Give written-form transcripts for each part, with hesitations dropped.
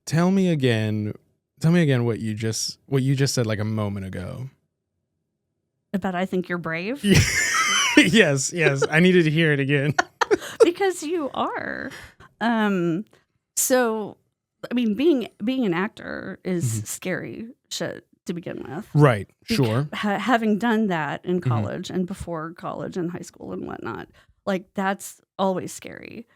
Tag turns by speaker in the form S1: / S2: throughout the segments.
S1: Tell me again what you just said like a moment ago.
S2: About I think you're brave?
S1: Yes. I needed to hear it again.
S2: Because you are. So, I mean, being an actor is scary shit to begin with.
S1: Right. Sure.
S2: Having done that in college and before college and high school and whatnot, like that's always scary.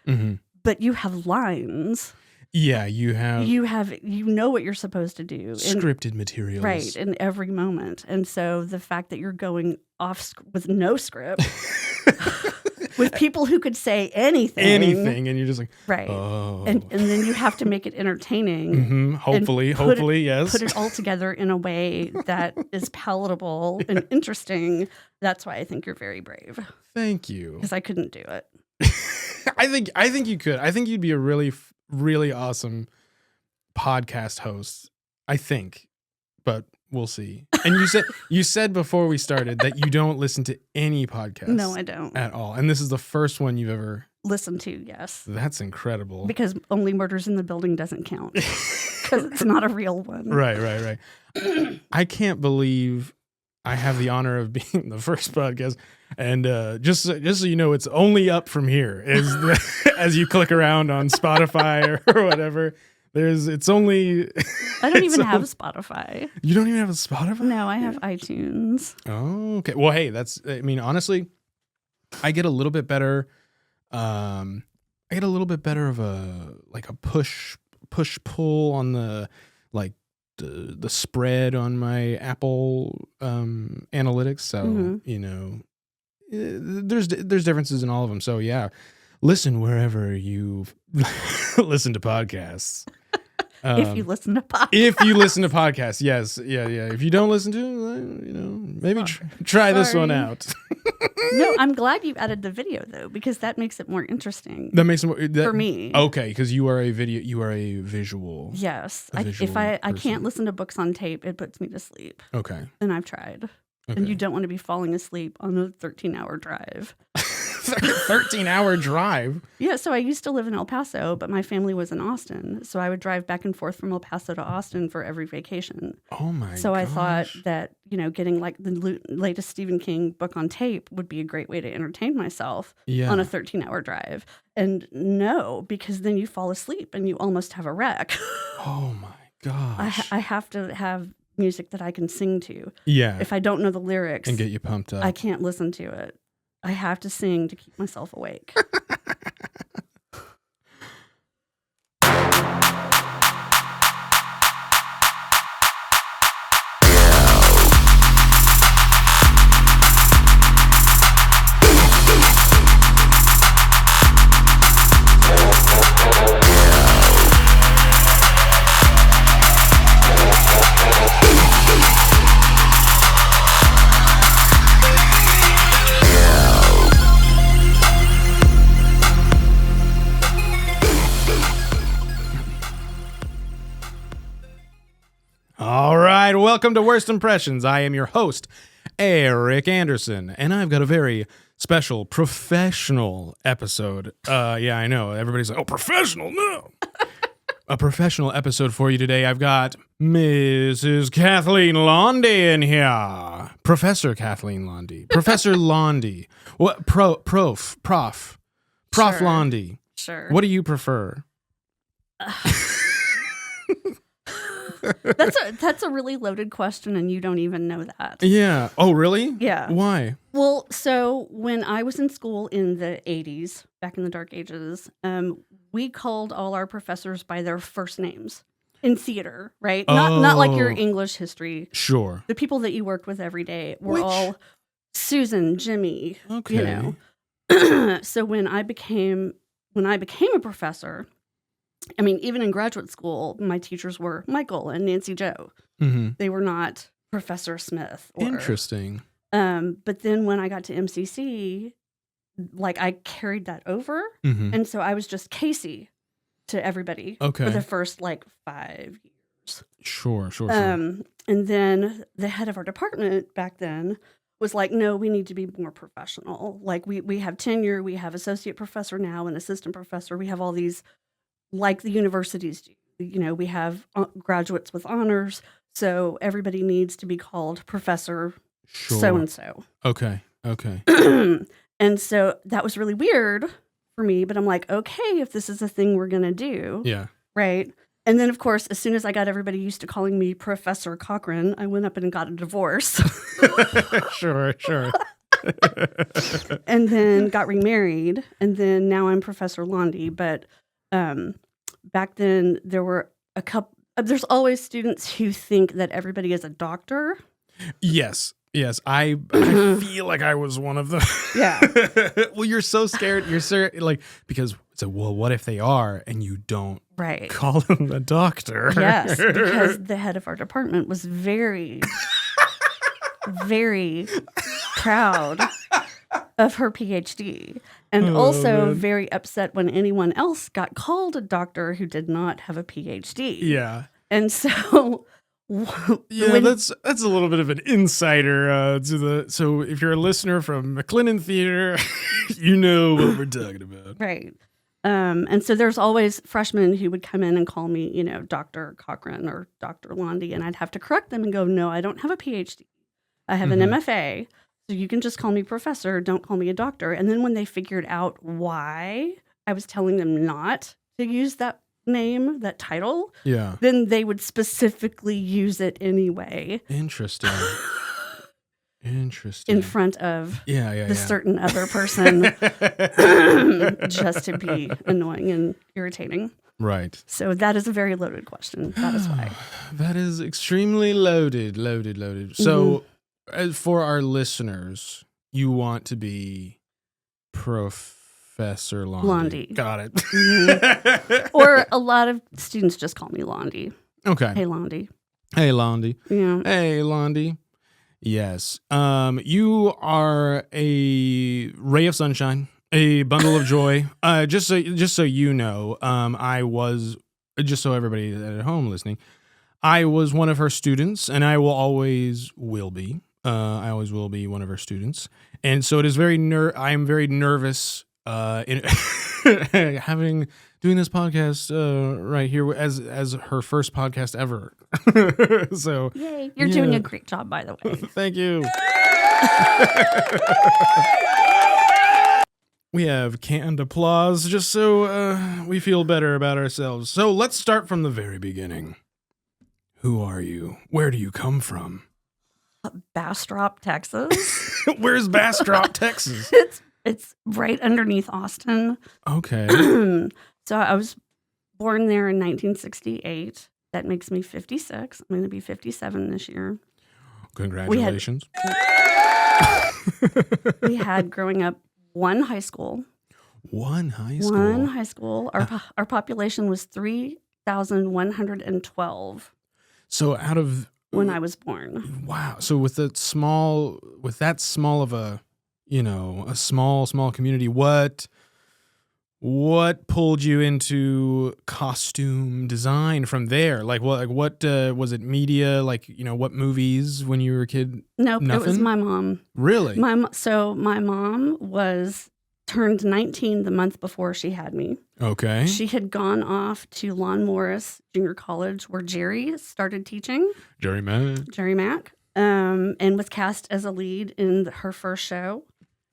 S2: But you have lines.
S1: Yeah, you
S2: know what you're supposed to do.
S1: Scripted materials.
S2: Right, in every moment. And so the fact that you're going off with no script, with people who could say anything.
S1: And you're just like,
S2: right.
S1: Oh.
S2: And then you have to make it entertaining.
S1: Hopefully, yes.
S2: Put it all together in a way that is palatable and interesting. That's why I think you're very brave.
S1: Thank you.
S2: Because I couldn't do it.
S1: I think you could. I think you'd be a really awesome podcast host, I think, but we'll see. And you said before we started that you don't listen to any podcasts.
S2: No, I don't
S1: at all. And this is the first one you've ever
S2: listened to. Yes,
S1: that's incredible.
S2: Because Only Murders in the Building doesn't count because it's not a real one.
S1: Right. I can't believe I have the honor of being the first podcast. And just so you know, it's only up from here as you click around on Spotify or whatever. It's only.
S2: I don't even have Spotify.
S1: You don't even have a Spotify?
S2: No, I have iTunes.
S1: Oh, okay. Well, hey, honestly, I get a little bit better. I get a little bit better of a push pull on the the spread on my Apple analytics. So you know. There's differences in all of them. So yeah, listen wherever you listen to podcasts.
S2: If you listen to
S1: podcasts, yes, yeah. If you don't listen to, maybe try this one out.
S2: No, I'm glad you added the video though, because that makes it more interesting.
S1: That makes it
S2: for me.
S1: Okay, because you are a visual.
S2: Yes, if I can't listen to books on tape, it puts me to sleep.
S1: Okay,
S2: and I've tried. Okay. And you don't want to be falling asleep on a 13-hour drive.
S1: 13-hour drive?
S2: Yeah, so I used to live in El Paso, but my family was in Austin. So I would drive back and forth from El Paso to Austin for every vacation.
S1: Oh my gosh.
S2: So I thought that, getting like the latest Stephen King book on tape would be a great way to entertain myself on a 13-hour drive. And no, because then you fall asleep and you almost have a wreck.
S1: Oh my gosh.
S2: I have to have music that I can sing to.
S1: Yeah.
S2: If I don't know the lyrics
S1: and get you pumped up,
S2: I can't listen to it. I have to sing to keep myself awake.
S1: Welcome to Worst Impressions. I am your host, Eric Anderson, and I've got a very special professional episode. Yeah, I know. Everybody's like, oh, professional? No. A professional episode for you today. I've got Mrs. Kathleen Laundy in here. Professor Kathleen Laundy. Professor Laundy. What? Prof sure. Laundy.
S2: Sure.
S1: What do you prefer?
S2: That's a really loaded question, and you don't even know that.
S1: Yeah. Oh, really?
S2: Yeah.
S1: Why?
S2: Well, so when I was in school in the 80s, back in the dark ages, we called all our professors by their first names in theater, right? Not like your English history.
S1: Sure.
S2: The people that you worked with every day were all Susan, Jimmy.
S1: Okay.
S2: So when I became a professor, I mean, even in graduate school, my teachers were Michael and Nancy Jo.
S1: Mm-hmm.
S2: They were not Professor Smith.
S1: Interesting.
S2: But then when I got to MCC, like I carried that over.
S1: Mm-hmm.
S2: And so I was just Casey to everybody for the first 5 years.
S1: Sure.
S2: And then the head of our department back then was like, no, we need to be more professional. Like we have tenure, we have associate professor now, an assistant professor. We have all these, like the universities do. we have graduates with honors, so everybody needs to be called Professor so and so.
S1: Okay.
S2: And so that was really weird for me, but I'm like, okay, if this is a thing we're gonna do,
S1: Yeah.
S2: right? And then, of course, as soon as I got everybody used to calling me Professor Cochran, I went up and got a divorce.
S1: Sure.
S2: And then got remarried, and then now I'm Professor Laundy. But back then, there were a couple. There's always students who think that everybody is a doctor.
S1: Yes. I feel like I was one of them.
S2: Yeah.
S1: Well, you're so scared. You're so because it's like, well, what if they are and you don't call them a doctor?
S2: Yes, because the head of our department was very, very proud of her PhD, and also very upset when anyone else got called a doctor who did not have a PhD.
S1: Yeah.
S2: And so
S1: that's a little bit of an insider so if you're a listener from McLennan Theater, you know what we're talking about.
S2: Right. And so there's always freshmen who would come in and call me, Dr. Cochran or Dr. Laundy, and I'd have to correct them and go, no, I don't have a PhD. I have an MFA, so you can just call me professor, don't call me a doctor. And then when they figured out why I was telling them not to use that name, that title, then they would specifically use it anyway.
S1: Interesting.
S2: In front of the certain other person just to be annoying and irritating.
S1: Right.
S2: So that is a very loaded question. That is why.
S1: That is extremely loaded. So as for our listeners, you want to be Professor Laundy. Got it.
S2: Mm-hmm. Or a lot of students just call me Laundy.
S1: Okay.
S2: Hey, Laundy.
S1: Yeah. Hey, Laundy. Yes. You are a ray of sunshine, a bundle of joy. Just so you know, I was, just so everybody at home listening, I was one of her students, and I always will be. I always will be one of her students, and so it is I am very nervous in doing this podcast right here as her first podcast ever. So
S2: yay! You're doing a great job, by the way.
S1: Thank you. We have canned applause just so we feel better about ourselves. So let's start from the very beginning. Who are you? Where do you come from?
S2: Bastrop, Texas.
S1: Where's Bastrop, Texas?
S2: It's right underneath Austin.
S1: Okay.
S2: So I was born there in 1968. That makes me 56. I'm going to be 57 this year.
S1: Congratulations.
S2: We had growing up one high school.
S1: One high school.
S2: Our population was 3,112.
S1: So out of
S2: when I was born.
S1: Wow. So with that small of a, a small community, what pulled you into costume design from there? Like what was it, media? Like, what movies when you were a kid?
S2: Nope.
S1: Nothing?
S2: It was my mom.
S1: Really?
S2: My mom turned 19 the month before she had me.
S1: Okay.
S2: She had gone off to Lon Morris Junior College, where Jerry started teaching. Jerry Mack. And was cast as a lead in her first show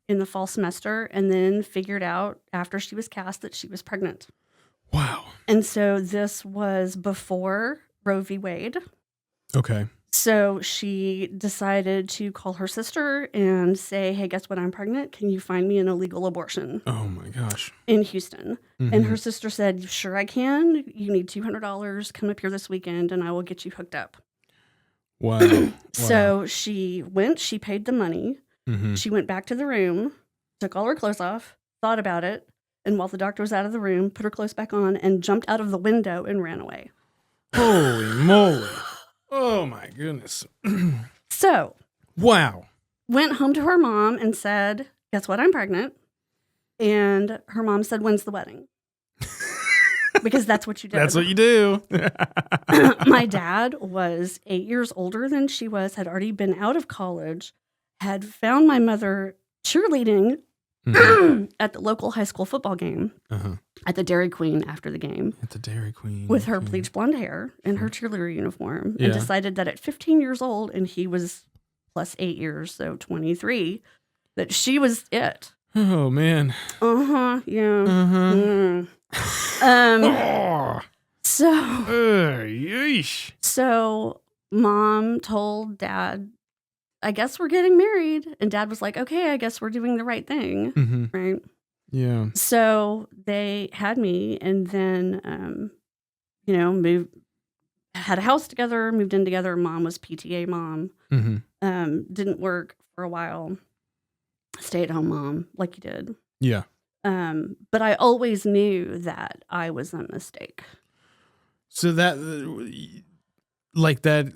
S2: in the fall semester, and then figured out after she was cast that she was pregnant.
S1: Wow.
S2: And so this was before Roe v. Wade.
S1: Okay.
S2: So she decided to call her sister and say, hey, guess what? I'm pregnant. Can you find me an illegal abortion?
S1: Oh, my gosh.
S2: In Houston. Mm-hmm. And her sister said, sure, I can. You need $200. Come up here this weekend, and I will get you hooked up.
S1: Wow.
S2: So she went. She paid the money.
S1: Mm-hmm.
S2: She went back to the room, took all her clothes off, thought about it, and while the doctor was out of the room, put her clothes back on and jumped out of the window and ran away.
S1: Holy moly. Oh, my goodness.
S2: So.
S1: Wow.
S2: Went home to her mom and said, guess what? I'm pregnant. And her mom said, when's the wedding? Because that's what you do.
S1: That's what you do.
S2: My dad was 8 years older than she was, had already been out of college, had found my mother cheerleading at the local high school football game at the Dairy Queen after the game.
S1: At the Dairy Queen.
S2: With her bleached blonde hair and her cheerleader uniform. And decided that at 15 years old, and he was plus 8 years, so 23, that she was it.
S1: Oh, man.
S2: Yeah. So Mom told Dad, I guess we're getting married. And Dad was like, okay, I guess we're doing the right thing. Right?
S1: Yeah.
S2: So they had me, and then, had a house together, moved in together. Mom was PTA mom. Didn't work for a while. Stay-at-home mom, like you did.
S1: Yeah.
S2: But I always knew that I was a mistake.
S1: So that,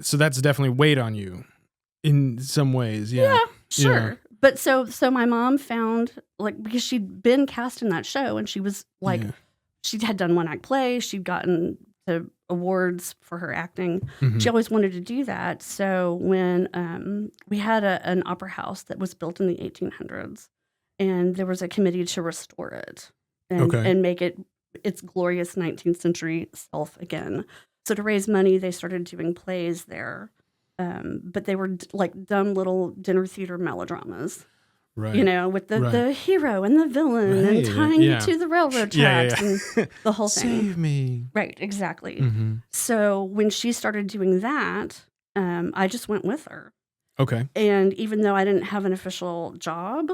S1: so that's definitely weighed on you in some ways. Yeah.
S2: Yeah, sure. Yeah. But so my mom found, because she'd been cast in that show, and she was she had done one act play. She'd gotten the awards for her acting. She always wanted to do that. So when we had an opera house that was built in the 1800s, and there was a committee to restore it and make it its glorious 19th century self again. So to raise money, they started doing plays there. But they were dumb little dinner theater melodramas. Right. With the hero and the villain and tying you to the railroad tracks and the whole thing.
S1: Save me.
S2: Right, exactly. So when she started doing that, I just went with her.
S1: Okay.
S2: And even though I didn't have an official job,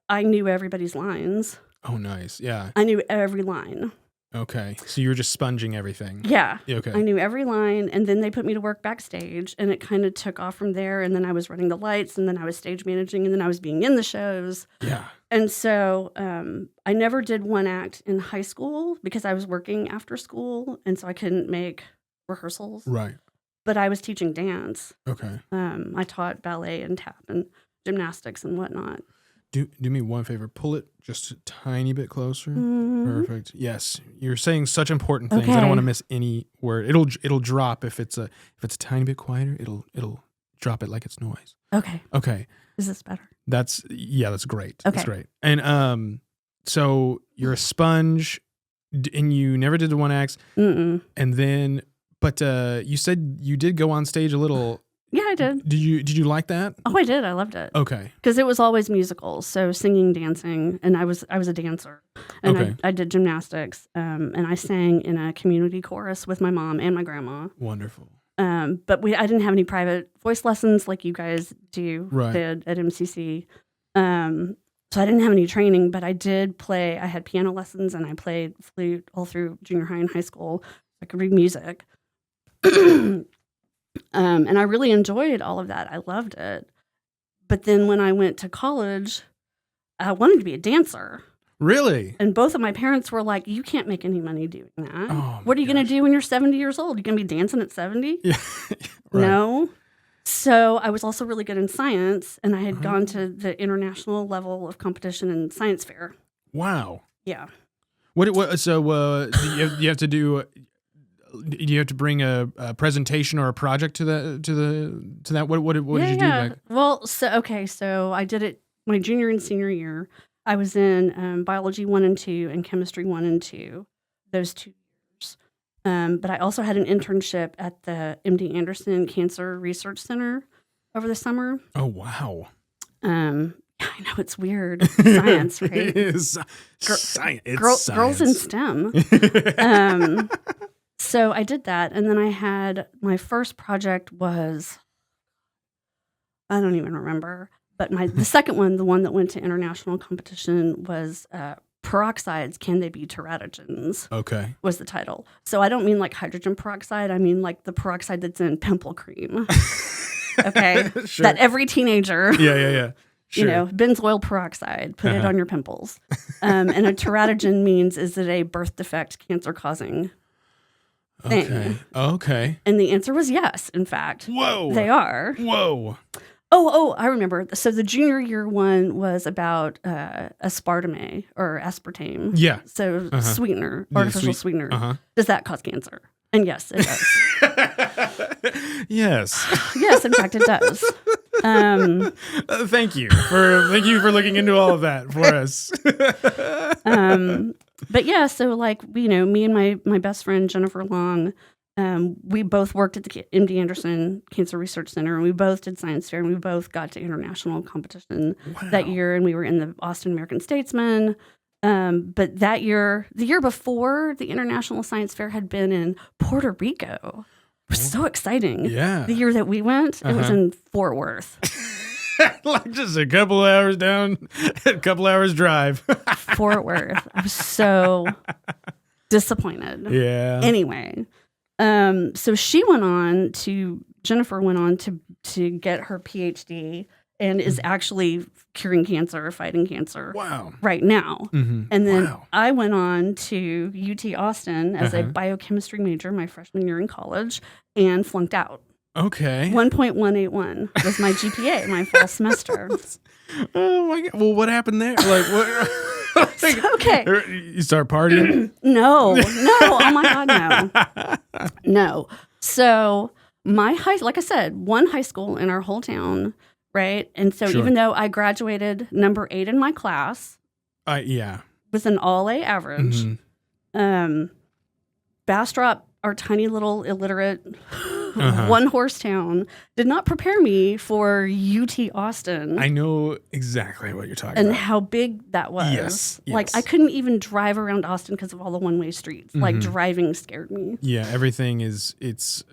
S2: I knew everybody's lines.
S1: Oh, nice. Yeah.
S2: I knew every line.
S1: Okay. So you were just sponging everything.
S2: Yeah.
S1: Okay.
S2: I knew every line, and then they put me to work backstage, and it kind of took off from there, and then I was running the lights, and then I was stage managing, and then I was being in the shows.
S1: Yeah.
S2: And so I never did one act in high school because I was working after school, and so I couldn't make rehearsals.
S1: Right.
S2: But I was teaching dance.
S1: Okay.
S2: I taught ballet and tap and gymnastics and whatnot.
S1: Do me one favor. Pull it just a tiny bit closer. Perfect. Yes, you're saying such important things.
S2: Okay.
S1: I don't want to miss any word. It'll drop if it's a tiny bit quieter. It'll drop it like it's noise.
S2: Okay.
S1: Okay.
S2: Is this better?
S1: That's great.
S2: Okay.
S1: That's great. And so you're a sponge, and you never did the one acts, and then but you said you did go on stage a little.
S2: Yeah, I did.
S1: Did you like that?
S2: Oh, I did. I loved it.
S1: Okay.
S2: Because it was always musicals, so singing, dancing, and I was a dancer, and I did gymnastics, and I sang in a community chorus with my mom and my grandma.
S1: Wonderful.
S2: But I didn't have any private voice lessons like you guys did at MCC. So I didn't have any training, but I did play. I had piano lessons, and I played flute all through junior high and high school. I could read music. And I really enjoyed all of that. I loved it. But then when I went to college, I wanted to be a dancer.
S1: Really?
S2: And both of my parents were like, you can't make any money doing that.
S1: Oh,
S2: what are you going to do when you're 70 years old? You going to be dancing at 70?
S1: Yeah. Right.
S2: No. So I was also really good in science, and I had gone to the international level of competition in science fair.
S1: Wow.
S2: Yeah.
S1: So you have to do... Do you have to bring a presentation or a project to that? What did you do?
S2: Well, so I did it my junior and senior year. I was in biology 1 and 2 and chemistry 1 and 2 those 2 years. But I also had an internship at the MD Anderson Cancer Research Center over the summer.
S1: Oh wow!
S2: I know it's weird. Science, right?
S1: It is science.
S2: Girls in STEM. So I did that, and then I had my first project was, I don't even remember, but the second one, the one that went to international competition, was peroxides, can they be teratogens?
S1: Okay.
S2: Was the title. So I don't mean like hydrogen peroxide, I mean like the peroxide that's in pimple cream. Okay?
S1: Sure.
S2: That every teenager...
S1: Yeah. Sure.
S2: Benzoyl peroxide, put it on your pimples. And a teratogen means, is it a birth defect cancer-causing thing?
S1: Okay.
S2: And the answer was yes, in fact.
S1: Whoa.
S2: They are.
S1: Whoa.
S2: Oh, I remember. So the junior year one was about aspartame or aspartame.
S1: Yeah.
S2: So sweetener, artificial sweetener. Does that cause cancer? And yes, it does.
S1: Yes.
S2: Yes, in fact, it does.
S1: Thank you for looking into all of that for us.
S2: But yeah, so like, you know, me and my best friend, Jennifer Long, we both worked at the MD Anderson Cancer Research Center, and we both did science fair, and we both got to international competition that year, and we were in the Austin American Statesman. But that year, the year before, the International Science Fair had been in Puerto Rico. It was so exciting.
S1: Yeah.
S2: The year that we went, it was in Fort Worth.
S1: Like just a couple hours down, a couple hours drive.
S2: Fort Worth. I was so disappointed.
S1: Yeah.
S2: Anyway, so Jennifer went on to get her PhD and is actually curing cancer, fighting cancer.
S1: Wow.
S2: Right now.
S1: Mm-hmm.
S2: And then I went on to UT Austin as a biochemistry major my freshman year in college and flunked out.
S1: Okay.
S2: 1.181 was my GPA my fall semester.
S1: Oh my God. Well, what happened there? Like what?
S2: Okay.
S1: You start partying?
S2: No. Oh my God, no. No. So like I said, one high school in our whole town, right? And so even though I graduated number 8 in my class, with an all A average, Bastrop, our tiny little illiterate one-horse town, did not prepare me for UT Austin.
S1: I know exactly what you're talking
S2: and
S1: about.
S2: how big that was.
S1: Yes.
S2: Like, I couldn't even drive around Austin because of all the one-way streets. Like, driving scared me.
S1: Yeah, everything it's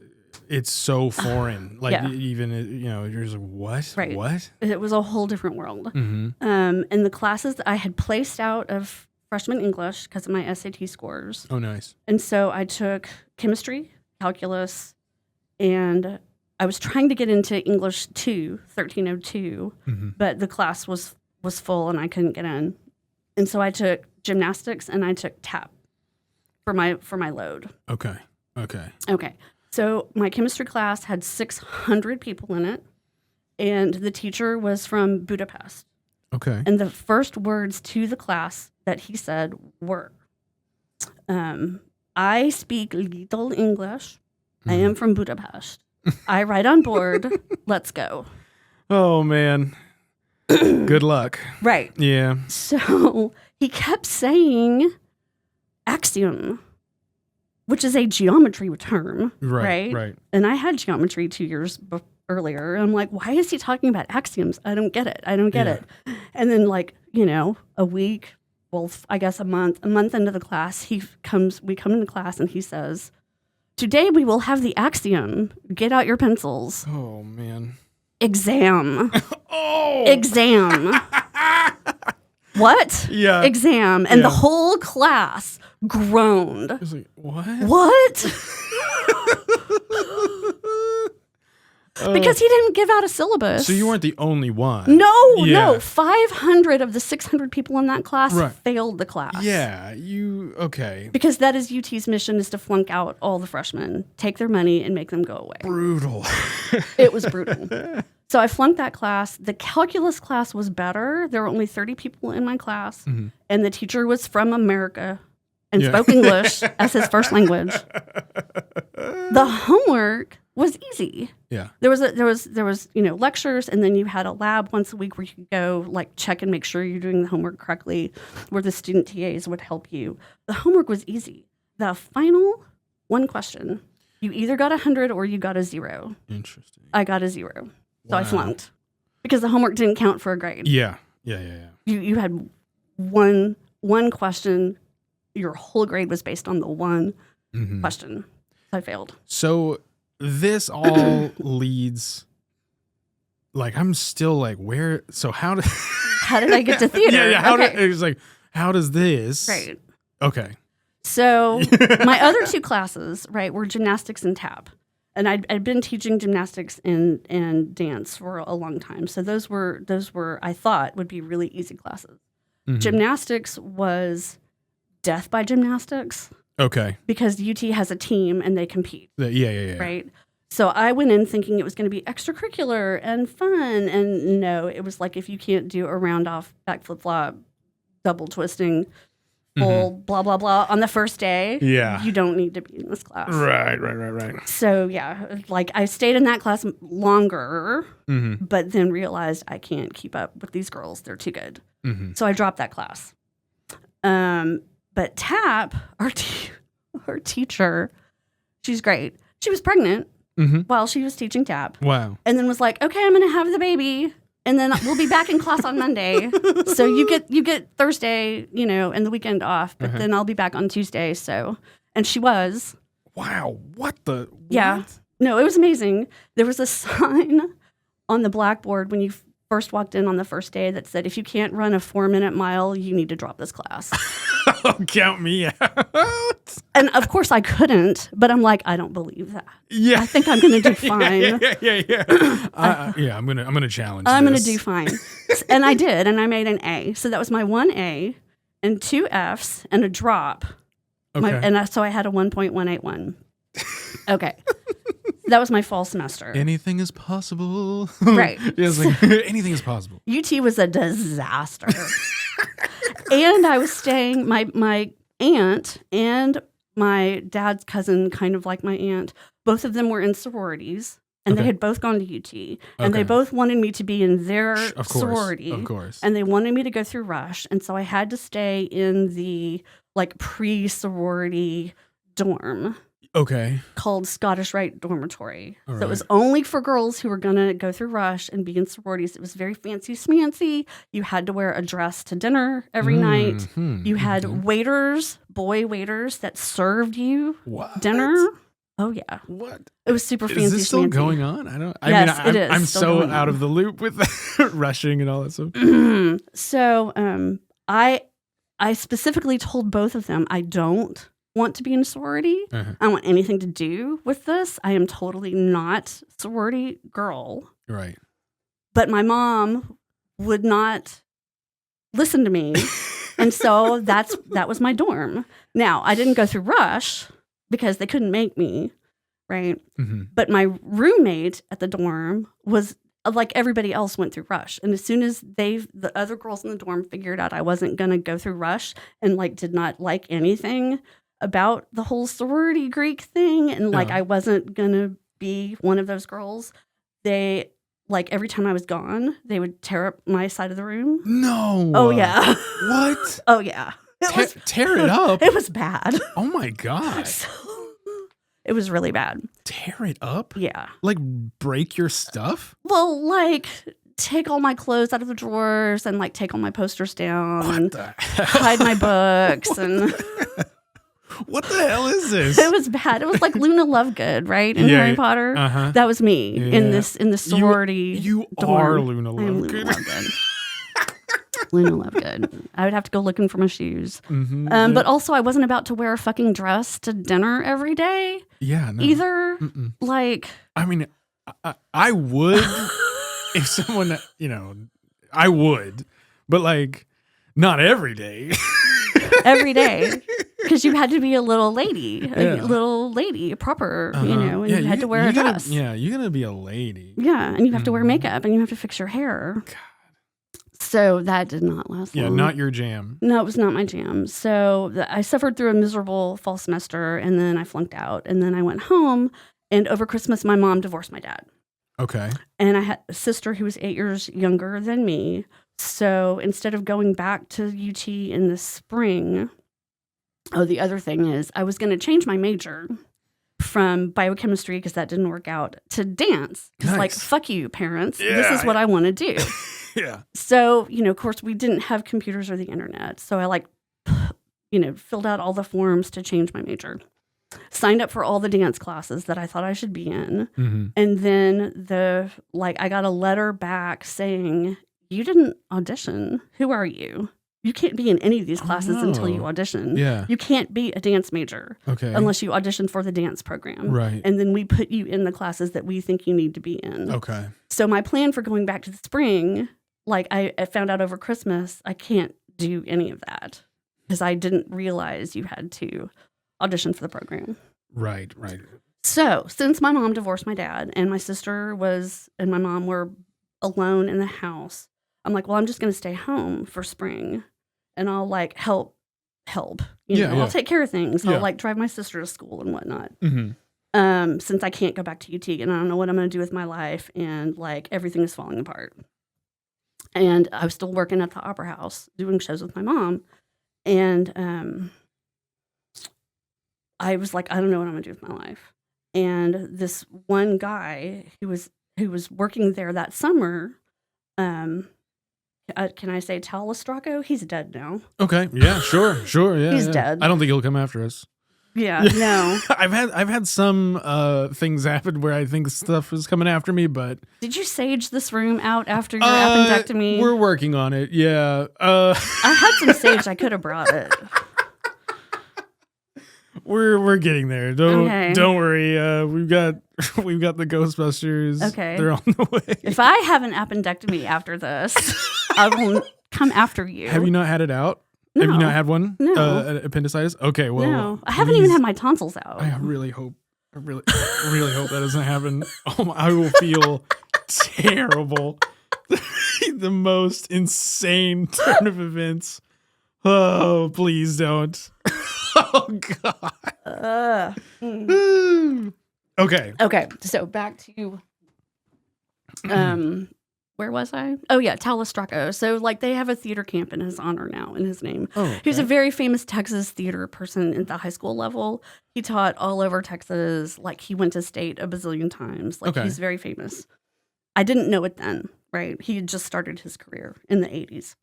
S1: so foreign. Like, even, you know, you're just like, what?
S2: Right.
S1: What?
S2: It was a whole different world.
S1: Mm-hmm.
S2: And the classes that I had placed out of freshman English because of my SAT scores.
S1: Oh, nice.
S2: And so I took chemistry, calculus, and I was trying to get into English 2, 1302, but the class was full and I couldn't get in. And so I took gymnastics and I took tap for my load.
S1: Okay.
S2: So my chemistry class had 600 people in it, and the teacher was from Budapest.
S1: Okay.
S2: And the first words to the class that he said were, I speak little English. I am from Budapest. I ride on board. Let's go.
S1: Oh, man. Good luck.
S2: Right.
S1: Yeah.
S2: So he kept saying axiom, which is a geometry term. Right. And I had geometry 2 years earlier. And I'm like, why is he talking about axioms? I don't get it. And then, like, you know, a week, well, I guess a month into the class, we come into class and he says, today we will have the axiom. Get out your pencils.
S1: Oh, man.
S2: Exam.
S1: Oh.
S2: Exam. What?
S1: Yeah.
S2: Exam. And the whole class groaned.
S1: I was like, what?
S2: What? Because he didn't give out a syllabus.
S1: So you weren't the only one.
S2: No. 500 of the 600 people in that class failed the class.
S1: Yeah, okay.
S2: Because that is UT's mission, is to flunk out all the freshmen, take their money, and make them go away.
S1: Brutal.
S2: It was brutal. So I flunked that class. The calculus class was better. There were only 30 people in my class, and the teacher was from America and spoke English as his first language. The homework was easy.
S1: Yeah.
S2: There was lectures, and then you had a lab once a week where you could go like check and make sure you're doing the homework correctly, where the student TAs would help you. The homework was easy. The final one question, you either got 100 or you got a 0.
S1: Interesting.
S2: I got a 0. So I flunked because the homework didn't count for a grade.
S1: Yeah.
S2: You had one question. Your whole grade was based on the one question. So I failed.
S1: So this all leads, like, I'm still like, where? So how did
S2: I get to theater?
S1: How does this?
S2: Right.
S1: Okay.
S2: So my other 2 classes, were gymnastics and tap. And I'd been teaching gymnastics and dance for a long time. So those were I thought would be really easy classes. Gymnastics was death by gymnastics.
S1: Okay.
S2: Because UT has a team and they compete.
S1: Yeah.
S2: Right? So I went in thinking it was going to be extracurricular and fun. And no, it was like, if you can't do a round off back flip flop, double twisting, full blah, blah, blah on the first day.
S1: Yeah.
S2: You don't need to be in this class.
S1: Right.
S2: So, yeah, like I stayed in that class longer, but then realized I can't keep up with these girls. They're too good. So I dropped that class. But Tap, our teacher, she's great. She was pregnant while she was teaching Tap.
S1: Wow.
S2: And then was like, okay, I'm going to have the baby. And then we'll be back in class on Monday. So you get Thursday, and the weekend off. But then I'll be back on Tuesday. So, and she was.
S1: Wow. What the?
S2: Yeah.
S1: What?
S2: No, it was amazing. There was a sign on the blackboard when you first walked in on the first day that said, if you can't run a 4-minute mile, you need to drop this class.
S1: Count me out.
S2: And of course I couldn't, but I'm like, I don't believe that.
S1: Yeah.
S2: I think I'm going to do fine.
S1: Yeah. I'm gonna challenge.
S2: I'm going to
S1: this.
S2: do fine. And I did, and I made an A. So that was my 1 A and 2 Fs and a drop.
S1: Okay.
S2: So I had a 1.181. Okay. That was my fall semester.
S1: Anything is possible.
S2: Right.
S1: Yes, anything is possible.
S2: UT was a disaster. And I was staying, my aunt and my dad's cousin, kind of like my aunt, both of them were in sororities, and they had both gone to UT, and they both wanted me to be in their sorority.
S1: Of course.
S2: And they wanted me to go through Rush, and so I had to stay in the pre-sorority dorm.
S1: Okay.
S2: Called Scottish Rite Dormitory.
S1: All
S2: So
S1: right.
S2: it was only for girls who were going to go through Rush and be in sororities. It was very fancy smancy. You had to wear a dress to dinner every night. You had waiters, boy waiters that served you dinner. Oh, yeah.
S1: What?
S2: It was super fancy.
S1: Is this still
S2: schmancy.
S1: going on?
S2: It is
S1: I'm
S2: still
S1: so
S2: going
S1: out
S2: on.
S1: of the loop with rushing and all that stuff.
S2: So I specifically told both of them I don't want to be in a sorority. I don't want anything to do with this. I am totally not sorority girl.
S1: Right.
S2: But my mom would not listen to me. And so that was my dorm. Now, I didn't go through Rush because they couldn't make me, right? But my roommate at the dorm was like everybody else went through Rush. And as soon as the other girls in the dorm figured out I wasn't going to go through Rush and did not like anything about the whole sorority Greek thing, and I wasn't gonna be one of those girls, they every time I was gone, they would tear up my side of the room.
S1: No.
S2: Oh yeah.
S1: What?
S2: Oh yeah.
S1: Tear it up.
S2: It was bad.
S1: Oh my god.
S2: It was really bad.
S1: Tear it up?
S2: Yeah.
S1: Break your stuff?
S2: Well, take all my clothes out of the drawers and take all my posters down
S1: What
S2: and
S1: the hell?
S2: hide my books and
S1: What the hell is this?
S2: it was bad. It was like Luna Lovegood, right? In Harry Potter. That was me in the sorority.
S1: You
S2: dorm.
S1: are Luna
S2: I am
S1: Lovegood.
S2: Luna Lovegood. Luna Lovegood. I would have to go looking for my shoes. But also, I wasn't about to wear a fucking dress to dinner every day.
S1: Yeah, no.
S2: Either.
S1: I mean, I would if someone, I would, but not every day.
S2: Every day. Because you had to be a little lady, proper, and you had to wear a dress.
S1: You're going to be a lady.
S2: Yeah, and you have to wear makeup, and you have to fix your hair.
S1: God.
S2: So that did not last long.
S1: Yeah, not your jam.
S2: No, it was not my jam. So I suffered through a miserable fall semester, and then I flunked out, and then I went home, and over Christmas, my mom divorced my dad.
S1: Okay.
S2: And I had a sister who was 8 years younger than me. So instead of going back to UT in the spring... Oh, the other thing is I was going to change my major from biochemistry, because that didn't work out, to dance.
S1: Nice.
S2: Fuck you, parents.
S1: Yeah,
S2: this is what I want to do.
S1: Yeah.
S2: So, of course, we didn't have computers or the internet. So I filled out all the forms to change my major. Signed up for all the dance classes that I thought I should be in. And then I got a letter back saying, you didn't audition. Who are you? You can't be in any of these classes until you audition.
S1: Yeah.
S2: You can't be a dance major unless you audition for the dance program.
S1: Right.
S2: And then we put you in the classes that we think you need to be in.
S1: Okay.
S2: So my plan for going back to the spring, I found out over Christmas, I can't do any of that because I didn't realize you had to audition for the program.
S1: Right.
S2: So since my mom divorced my dad and my sister and my mom were alone in the house, I'm like, well, I'm just going to stay home for spring. And I'll help help. I'll take care of things. I'll like drive my sister to school and whatnot. Since I can't go back to UT and I don't know what I'm going to do with my life, and like everything is falling apart. And I was still working at the Opera House doing shows with my mom. And I was like, I don't know what I'm going to do with my life. And this one guy who was working there that summer, can I say Talistraco? He's dead now.
S1: Okay. Yeah, sure. Yeah.
S2: He's dead.
S1: I don't think he'll come after us.
S2: Yeah, no.
S1: I've had some things happen where I think stuff is coming after me, but
S2: did you sage this room out after your appendectomy?
S1: We're working on it. Yeah.
S2: I had some sage. I could have brought it.
S1: We're getting there. Don't worry. We've got the Ghostbusters.
S2: Okay.
S1: They're on the way.
S2: If I have an appendectomy after this, I will come after you.
S1: Have you not had it out?
S2: No.
S1: Have you not had one?
S2: No.
S1: Appendicitis? Okay, well.
S2: No. I haven't even had my tonsils out.
S1: I really hope that doesn't happen. I will feel terrible. The most insane turn of events. Oh, please don't. Oh, God. Okay.
S2: So back to where was I? Oh yeah, Talistraco. So like they have a theater camp in his honor now, in his name.
S1: Oh, okay.
S2: He's a very famous Texas theater person at the high school level. He taught all over Texas. Like he went to state a bazillion times. Like he's very famous. I didn't know it then, right? He had just started his career in the 80s.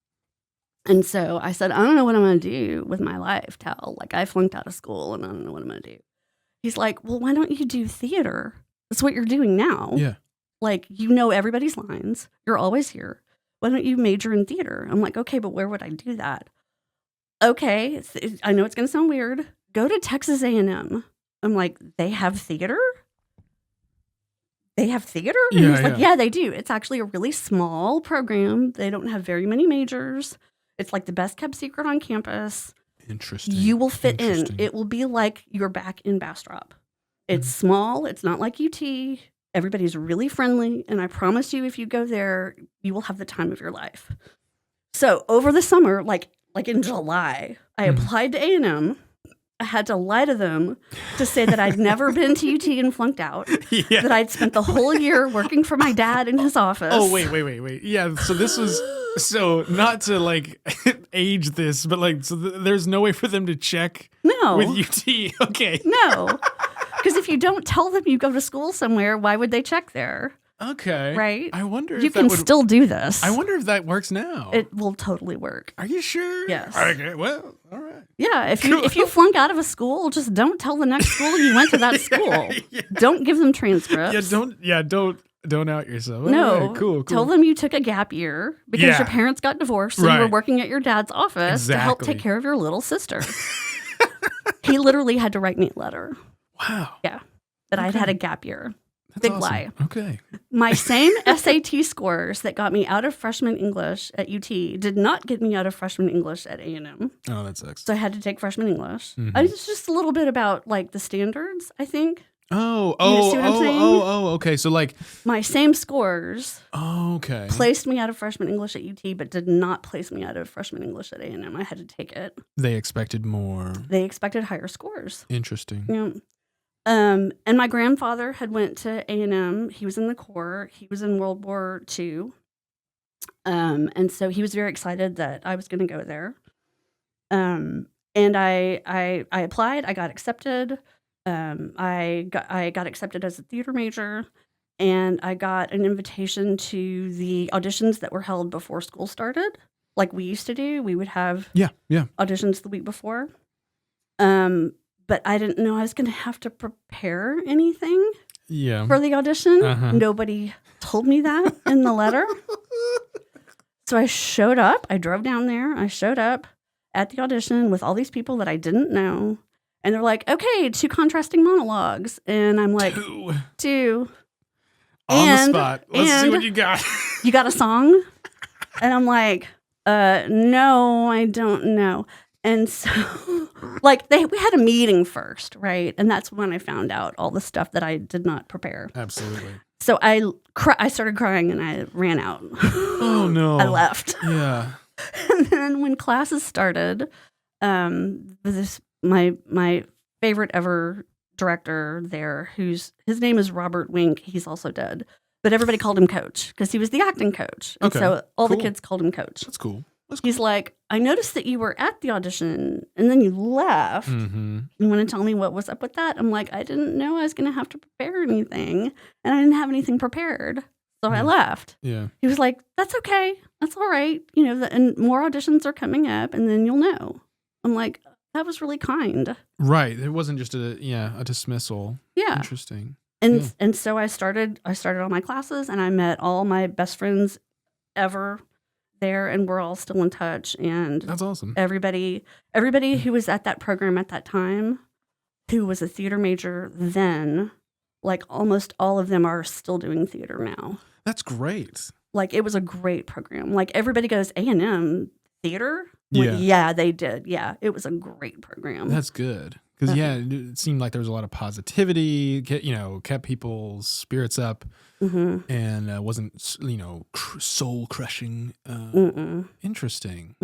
S2: And so I said, I don't know what I'm going to do with my life, Tal. Like I flunked out of school and I don't know what I'm going to do. He's like, well, why don't you do theater? That's what you're doing now.
S1: Yeah.
S2: Like, you know everybody's lines. You're always here. Why don't you major in theater? I'm like, okay, but where would I do that? Okay, I know it's going to sound weird. Go to Texas A&M. I'm like, they have theater? They have theater? And he's like, yeah, they do. It's actually a really small program. They don't have very many majors. It's like the best kept secret on campus.
S1: Interesting.
S2: You will fit in. It will be like you're back in Bastrop. It's small. It's not like UT. Everybody's really friendly. And I promise you, if you go there, you will have the time of your life. So over the summer, like in July, I applied to A&M. I had to lie to them to say that I'd never been to UT and flunked out. Yeah. That I'd spent the whole year working for my dad in his office.
S1: Oh, wait. Yeah, so this was... So not to like age this, but like, so there's no way for them to check with UT. Okay.
S2: No. Because if you don't tell them you go to school somewhere, why would they check there?
S1: Okay.
S2: Right?
S1: I wonder if
S2: you can still do this.
S1: I wonder if that works now.
S2: It will totally work.
S1: Are you sure?
S2: Yes.
S1: Okay, well, all right.
S2: Yeah, if you flunk out of a school, just don't tell the next school you went to that school. Yeah. Don't give them transcripts.
S1: Don't out yourself.
S2: No.
S1: Right, cool.
S2: Tell them you took a gap year because your parents got divorced, so you were working at your dad's office to help take care of your little sister. He literally had to write me a letter.
S1: Wow.
S2: Yeah. That I'd had a gap year.
S1: That's
S2: Big
S1: awesome.
S2: lie.
S1: Okay.
S2: My same SAT scores that got me out of freshman English at UT did not get me out of freshman English at A&M.
S1: Oh, that sucks.
S2: So I had to take freshman English. It's just a little bit about like the standards, I think.
S1: Okay. So like
S2: my same scores
S1: okay.
S2: placed me out of freshman English at UT, but did not place me out of freshman English at A&M. I had to take it.
S1: They expected more.
S2: They expected higher scores.
S1: Interesting.
S2: Yeah. And my grandfather had went to A&M. He was in the Corps. He was in World War II. And so he was very excited that I was going to go there. And I applied. I got accepted. I got accepted as a theater major, and I got an invitation to the auditions that were held before school started, like we used to do. We would have auditions the week before. But I didn't know I was going to have to prepare anything for the audition. Nobody told me that in the letter. So I showed up. I drove down there. I showed up at the audition with all these people that I didn't know. And they're like, okay, 2 contrasting monologues. And I'm like, 2.
S1: On the spot. Let's see what you got.
S2: You got a song? And I'm like, no, I don't know. And so, like, we had a meeting first, right? And that's when I found out all the stuff that I did not prepare.
S1: Absolutely.
S2: So I started crying and I ran out.
S1: Oh, no.
S2: I left.
S1: Yeah.
S2: And then when classes started, This my favorite ever director there, his name is Robert Wink. He's also dead, but everybody called him Coach because he was the acting coach, and so all the kids called him Coach.
S1: That's cool.
S2: He's like, I noticed that you were at the audition and then you left.
S1: Mm-hmm.
S2: You want to tell me what was up with that? I'm like, I didn't know I was going to have to prepare anything, and I didn't have anything prepared. So I left.
S1: Yeah.
S2: He was like, that's okay. That's all right. You know, and more auditions are coming up, and then you'll know. I'm like, that was really kind.
S1: Right. It wasn't just a dismissal.
S2: Yeah.
S1: Interesting.
S2: And so I started all my classes, and I met all my best friends ever there, and we're all still in touch. And
S1: that's awesome.
S2: Everybody who was at that program at that time, who was a theater major then, like almost all of them are still doing theater now.
S1: That's great.
S2: Like, it was a great program. Like, everybody goes, A&M theater?
S1: Yeah.
S2: Yeah, they did. Yeah, it was a great program.
S1: That's good. Because, it seemed like there was a lot of positivity, kept people's spirits up, and wasn't, soul crushing. Interesting.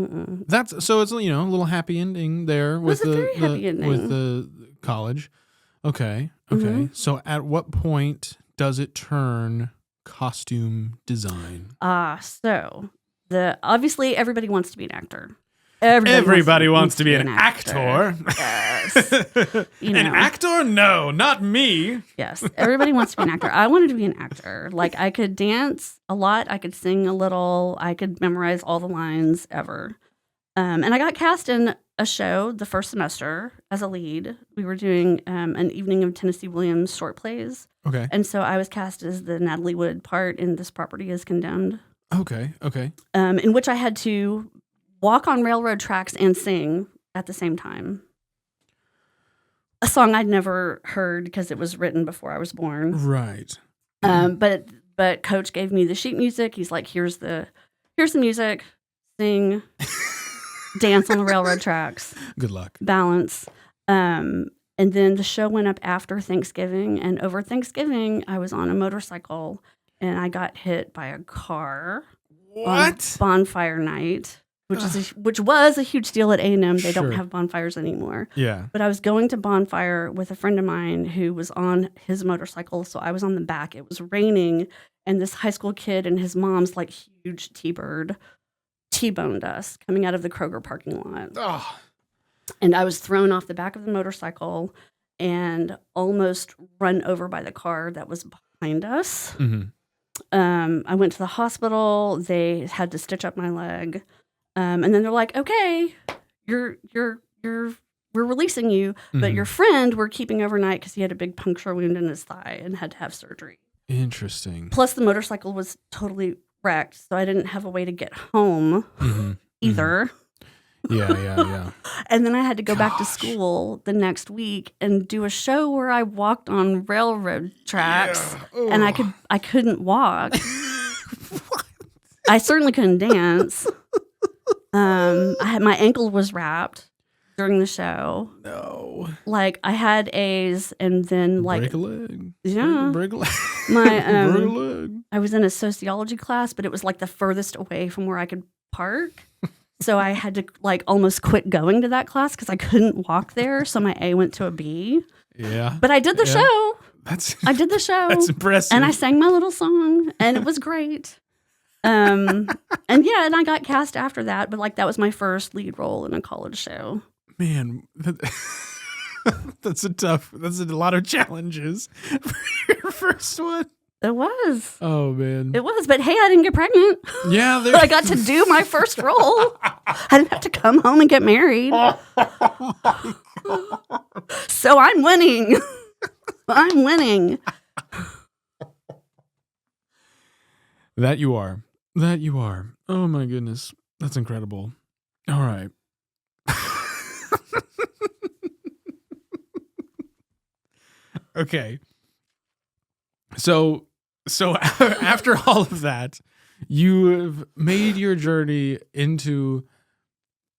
S1: So it's, a little happy ending there with with the college. Okay. So at what point does it turn costume design?
S2: So obviously everybody wants to be an actor.
S1: Everybody wants to be an actor.
S2: Yes.
S1: An actor? No, not me.
S2: Yes. Everybody wants to be an actor. I wanted to be an actor. Like, I could dance a lot. I could sing a little. I could memorize all the lines ever. And I got cast in a show the first semester as a lead. We were doing an evening of Tennessee Williams short plays.
S1: Okay.
S2: And so I was cast as the Natalie Wood part in This Property is Condemned.
S1: Okay.
S2: In which I had to walk on railroad tracks and sing at the same time. A song I'd never heard because it was written before I was born.
S1: Right.
S2: But Coach gave me the sheet music. He's like, here's the music. Sing. Dance on the railroad tracks.
S1: Good luck.
S2: Balance. And then the show went up after Thanksgiving. And over Thanksgiving, I was on a motorcycle and I got hit by a car.
S1: What?
S2: On bonfire night. Which was a huge deal at A&M. They don't have bonfires anymore.
S1: Yeah.
S2: But I was going to bonfire with a friend of mine who was on his motorcycle, so I was on the back. It was raining, and this high school kid and his mom's like huge T-Bird T-boned us coming out of the Kroger parking lot.
S1: Oh.
S2: And I was thrown off the back of the motorcycle and almost run over by the car that was behind us. I went to the hospital. They had to stitch up my leg. And then they're like, okay, we're releasing you, but your friend we're keeping overnight because he had a big puncture wound in his thigh and had to have surgery.
S1: Interesting.
S2: Plus the motorcycle was totally wrecked, so I didn't have a way to get home either.
S1: Yeah.
S2: And then I had to go back to school the next week and do a show where I walked on railroad tracks, and I couldn't walk. I certainly couldn't dance. My ankle was wrapped during the show.
S1: No.
S2: Like, I had A's and then like
S1: break a leg.
S2: Yeah.
S1: Break a leg.
S2: My
S1: break a leg.
S2: I was in a sociology class, but it was like the furthest away from where I could park. So I had to like almost quit going to that class because I couldn't walk there. So my A went to a B.
S1: Yeah.
S2: But I did the show. I did the show.
S1: That's impressive.
S2: And I sang my little song, and it was great. And I got cast after that, but like that was my first lead role in a college show.
S1: Man, that's a lot of challenges for your first one.
S2: It was.
S1: Oh man.
S2: It was, but hey, I didn't get pregnant.
S1: Yeah,
S2: but I got to do my first role. I didn't have to come home and get married. So I'm winning. I'm winning.
S1: That you are. Oh my goodness. That's incredible. All right. Okay. So after all of that, you have made your journey into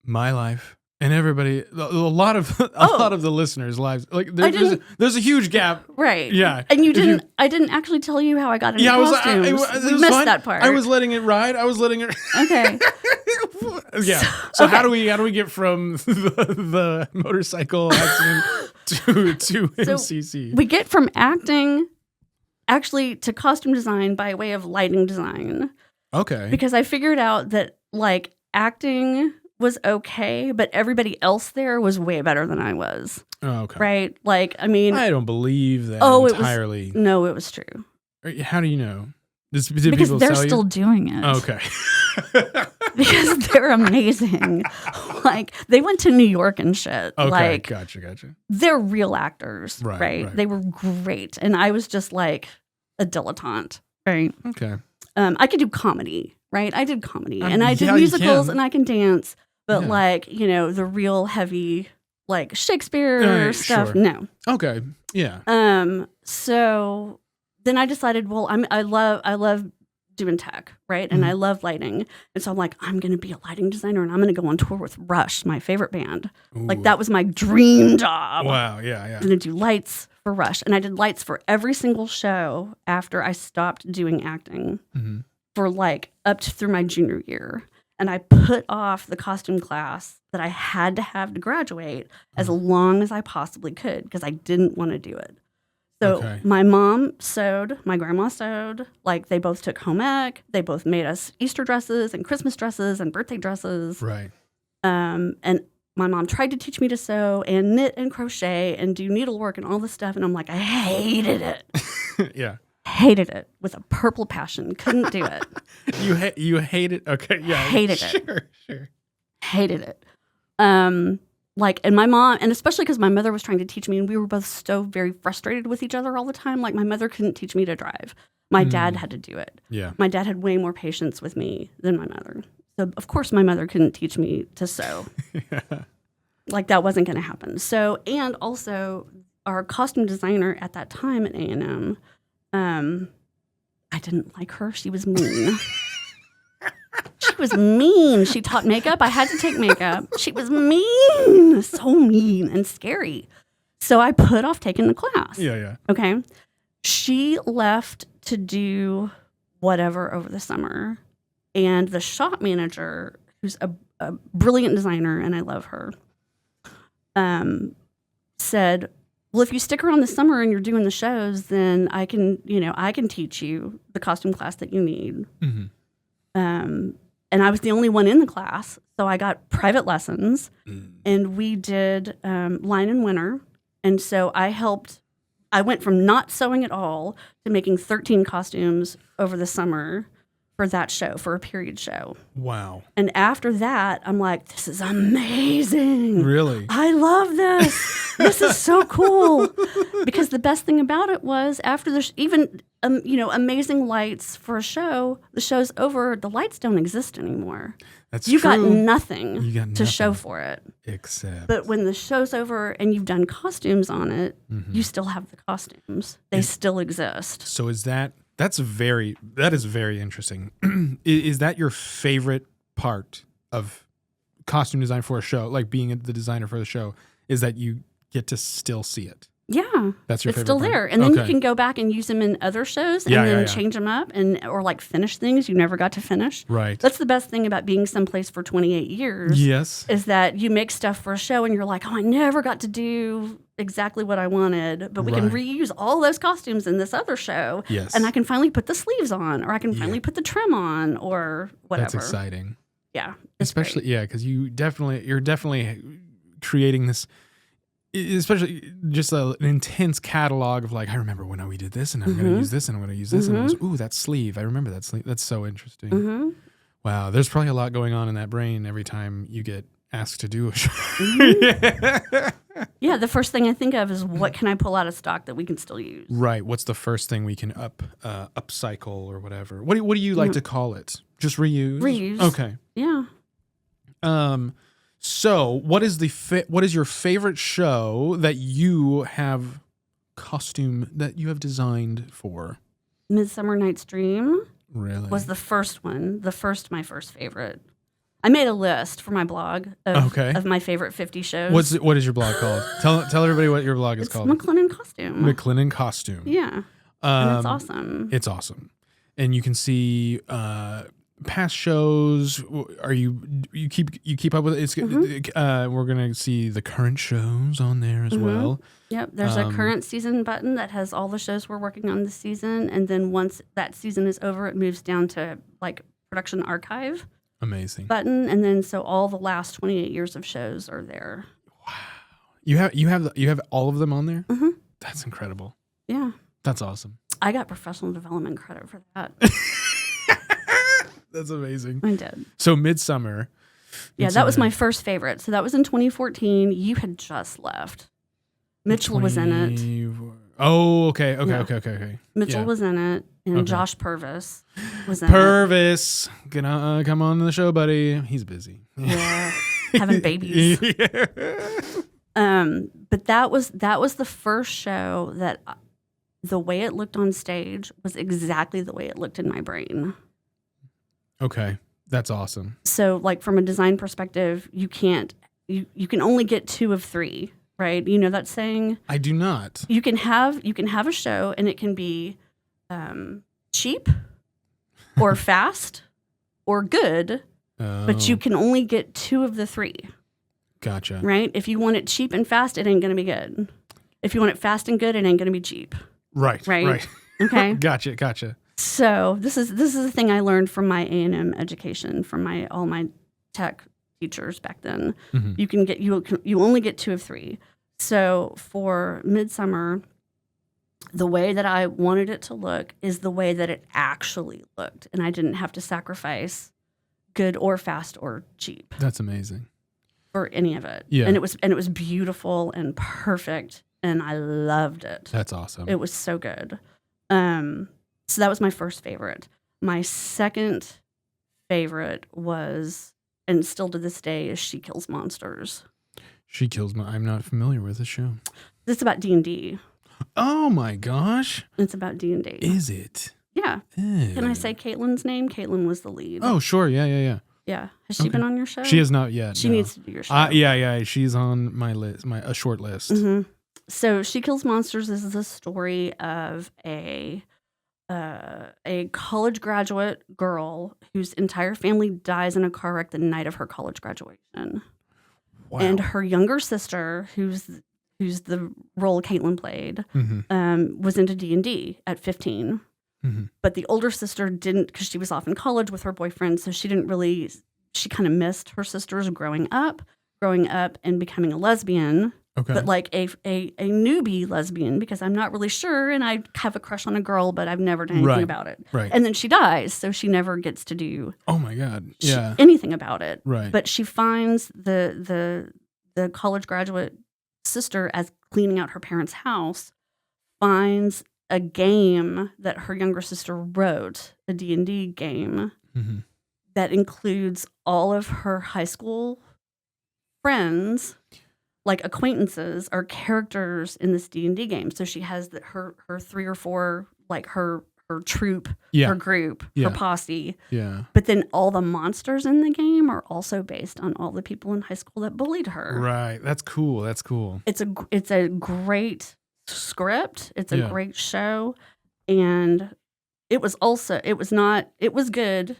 S1: my life And everybody, a lot of the listeners' lives, like there's a huge gap,
S2: right?
S1: Yeah,
S2: and I didn't actually tell you how I got into costumes. We missed that part.
S1: I was letting it ride.
S2: Okay.
S1: Yeah. So okay. How do we get from the motorcycle accident to MCC?
S2: We get from acting actually to costume design by way of lighting design.
S1: Okay.
S2: Because I figured out that like acting was okay, but everybody else there was way better than I was.
S1: Oh, okay.
S2: Right? Like, I mean,
S1: I don't believe that entirely.
S2: It was true.
S1: How do you know?
S2: Because they're still doing it.
S1: Okay.
S2: Because they're amazing. Like, they went to New York and shit.
S1: Okay,
S2: like,
S1: gotcha.
S2: They're real actors,
S1: right?
S2: They were great. And I was just like a dilettante, right?
S1: Okay.
S2: I could do comedy, right? I did comedy. And I did musicals and I can dance. But like, the real heavy, like Shakespeare stuff,
S1: sure.
S2: no.
S1: Okay, yeah.
S2: So then I decided, well, I love doing tech, right? And I love lighting. And so I'm like, I'm going to be a lighting designer and I'm going to go on tour with Rush, my favorite band. Ooh. Like that was my dream job.
S1: Wow, yeah.
S2: I'm going to do lights for Rush. And I did lights for every single show after I stopped doing acting for like up through my junior year. And I put off the costume class that I had to have to graduate as long as I possibly could because I didn't want to do it. So my mom sewed, my grandma sewed, like they both took home ec, they both made us Easter dresses and Christmas dresses and birthday dresses.
S1: Right.
S2: And my mom tried to teach me to sew and knit and crochet and do needlework and all this stuff. And I'm like, I hated it.
S1: Yeah.
S2: Hated it with a purple passion. Couldn't do it.
S1: You hate it? Okay, yeah.
S2: Hated
S1: it. Sure.
S2: Hated it. And my mom, and especially because my mother was trying to teach me, and we were both so very frustrated with each other all the time. Like my mother couldn't teach me to drive. My dad had to do it.
S1: Yeah.
S2: My dad had way more patience with me than my mother. So of course my mother couldn't teach me to sew.
S1: Yeah.
S2: Like that wasn't going to happen. So, and also our costume designer at that time at A&M, I didn't like her. She was mean. She was mean. She taught makeup. I had to take makeup. She was mean. So mean and scary. So I put off taking the class.
S1: Yeah.
S2: Okay. She left to do whatever over the summer. And the shop manager, who's a brilliant designer, and I love her, said, well, if you stick around this summer and you're doing the shows, then I can teach you the costume class that you need.
S1: Mm-hmm.
S2: And I was the only one in the class, so I got private lessons, and we did line and winter. And so I went from not sewing at all to making 13 costumes over the summer for that show, for a period show.
S1: Wow. And
S2: after that, I'm like, this is amazing.
S1: Really?
S2: I love this. This is so cool. Because the best thing about it was after amazing lights for a show, the show's over, the lights don't exist anymore.
S1: That's
S2: you
S1: true.
S2: Got nothing to show for it.
S1: But
S2: when the show's over and you've done costumes on it, you still have the costumes. They still exist.
S1: So that is very interesting. Is that your favorite part of costume design for a show? Like being the designer for the show, is that you get to still see it?
S2: Yeah,
S1: that's your favorite.
S2: It's still
S1: part?
S2: there, and then you can go back and use them in other shows, and then change them up, or like finish things you never got to finish.
S1: Right.
S2: That's the best thing about being someplace for 28 years.
S1: Yes,
S2: is that you make stuff for a show, and you're like, oh, I never got to do exactly what I wanted, but we can reuse all those costumes in this other show.
S1: Yes,
S2: and I can finally put the sleeves on, or I can finally put the trim on, or whatever.
S1: That's exciting.
S2: Yeah,
S1: especially because you're definitely creating this. Especially just an intense catalog of like, I remember when we did this, and I'm going to use this, and I'm going to use this, and it was, ooh, that sleeve. I remember that sleeve. That's so interesting. Wow, there's probably a lot going on in that brain every time you get asked to do a show.
S2: Yeah, the first thing I think of is what can I pull out of stock that we can still use?
S1: Right. What's the first thing we can upcycle or whatever? What do you like to call it? Just reuse?
S2: Reuse.
S1: Okay.
S2: Yeah.
S1: So, what is your favorite show that you have designed for?
S2: Midsummer Night's Dream.
S1: Really?
S2: Was the first one. My first favorite. I made a list for my blog of
S1: Okay.
S2: my favorite 50 shows.
S1: What is your blog called? Tell everybody what your blog is
S2: It's
S1: called.
S2: McLennan Costume.
S1: McLennan Costume.
S2: Yeah. And it's awesome.
S1: It's awesome. And you can see past shows. Are you keep up with it? It's we're gonna see the current shows on there as well.
S2: Yep, there's a current season button that has all the shows we're working on this season, and then once that season is over, it moves down to like production archive.
S1: Amazing
S2: button, and then so all the last 28 years of shows are there.
S1: Wow, you have all of them on there.
S2: Mm-hmm.
S1: That's incredible.
S2: Yeah,
S1: that's awesome.
S2: I got professional development credit for that.
S1: That's amazing.
S2: I did.
S1: So Midsummer.
S2: Yeah, that was my first favorite. So that was in 2014. You had just left. Mitchell was in it.
S1: Oh, okay. Okay.
S2: Mitchell was in it, and Josh Purvis was in
S1: Purvis, gonna come on the show, buddy. He's busy.
S2: Yeah, having babies. But that was the first show that the way it looked on stage was exactly the way it looked in my brain.
S1: Okay, that's awesome.
S2: So, like from a design perspective, you can only get 2 of 3. Right, you know that saying?
S1: I do not.
S2: You can have a show, and it can be cheap, or fast, or good, but you can only get 2 of the 3.
S1: Gotcha.
S2: Right? If you want it cheap and fast, it ain't gonna be good. If you want it fast and good, it ain't gonna be cheap.
S1: Right.
S2: Okay.
S1: Gotcha.
S2: So this is the thing I learned from my A&M education, from all my tech teachers back then.
S1: Mm-hmm.
S2: You only get 2 of 3. So for Midsummer, the way that I wanted it to look is the way that it actually looked, and I didn't have to sacrifice good or fast or cheap.
S1: That's amazing.
S2: For any of it.
S1: Yeah.
S2: And it was beautiful and perfect, and I loved it.
S1: That's awesome.
S2: It was so good. So that was my first favorite. My second favorite was, and still to this day, is She Kills Monsters.
S1: She Kills I'm not familiar with this show.
S2: It's about D&D.
S1: Oh my gosh.
S2: It's about D&D.
S1: Is it?
S2: Yeah.
S1: Ew.
S2: Can I say Caitlin's name? Caitlin was the lead.
S1: Oh, sure. Yeah.
S2: Yeah. Has she been on your show?
S1: She has not yet.
S2: She needs to do your show.
S1: Yeah. She's on my list, a short list.
S2: Mm-hmm. So She Kills Monsters is the story of a college graduate girl whose entire family dies in a car wreck the night of her college graduation.
S1: Wow.
S2: And her younger sister, who's the role Caitlin played, was into D&D at 15.
S1: Mm-hmm.
S2: But the older sister didn't, because she was off in college with her boyfriend, so she kind of missed her sisters growing up and becoming a lesbian.
S1: Okay.
S2: But like a newbie lesbian, because I'm not really sure, and I have a crush on a girl, but I've never done anything about it.
S1: Right.
S2: And then she dies, so she never gets to do
S1: oh my God. Yeah.
S2: anything about it.
S1: Right.
S2: But she finds the college graduate sister, as cleaning out her parents' house, finds a game that her younger sister wrote, a D&D game, that includes all of her high school friends, like acquaintances, are characters in this D&D game. So she has her 3 or 4, like her troop, her group, her posse.
S1: Yeah.
S2: But then all the monsters in the game are also based on all the people in high school that bullied her.
S1: Right. That's cool.
S2: It's a great script. It's a great show. And it was good,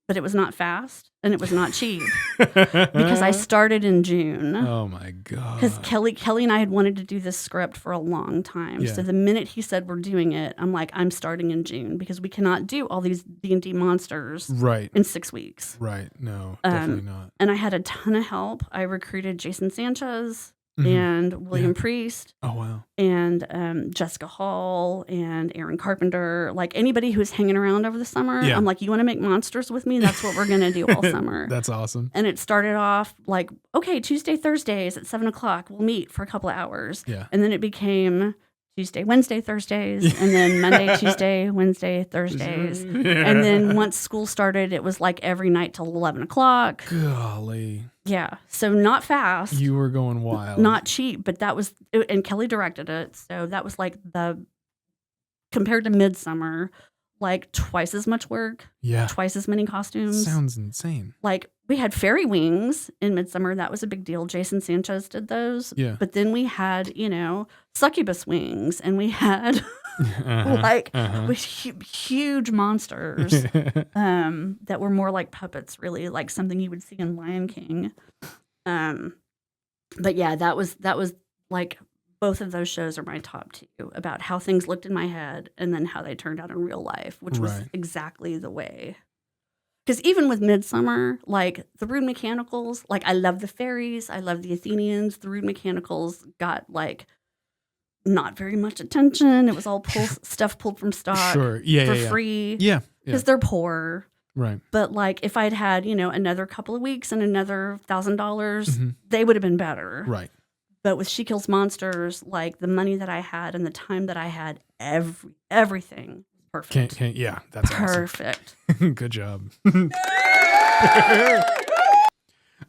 S2: but it was not fast, and it was not cheap, because I started in June.
S1: Oh my God.
S2: Because Kelly and I had wanted to do this script for a long time.
S1: Yeah.
S2: So the minute he said we're doing it, I'm like, I'm starting in June, because we cannot do all these D&D monsters in 6 weeks.
S1: Right. No, definitely not.
S2: And I had a ton of help. I recruited Jason Sanchez and William Priest.
S1: Oh, wow.
S2: And Jessica Hall and Aaron Carpenter. Like anybody who's hanging around over the summer, I'm like, you want to make monsters with me? That's what we're going to do all summer.
S1: That's awesome.
S2: And it started off like, okay, Tuesday, Thursdays at 7:00, we'll meet for a couple of hours.
S1: Yeah.
S2: And then it became Tuesday, Wednesday, Thursdays, and then Monday, Tuesday, Wednesday, Thursdays. And then once school started, it was like every night till 11:00.
S1: Golly.
S2: Yeah. So not fast.
S1: You were going wild.
S2: Not cheap, but that was, and Kelly directed it. So that was like compared to Midsummer, like twice as much work,
S1: Yeah.
S2: twice as many costumes.
S1: Sounds insane.
S2: Like we had fairy wings in Midsummer. That was a big deal. Jason Sanchez did those.
S1: Yeah.
S2: But then we had, succubus wings, and we had with huge monsters that were more like puppets, really, like something you would see in Lion King. But yeah, that was like both of those shows are my top two, about how things looked in my head and then how they turned out in real life, which was exactly the way. Because even with Midsummer, like the Rude Mechanicals, like I love the fairies, I love the Athenians. The Rude Mechanicals got like not very much attention. It was all stuff pulled from stock for free.
S1: Yeah.
S2: Because they're poor.
S1: Right.
S2: But like if I'd had, another couple of weeks and another $1,000, they would have been better.
S1: Right.
S2: But with She Kills Monsters, like the money that I had and the time that I had, everything was perfect.
S1: Yeah, that's
S2: perfect.
S1: Awesome. Good job.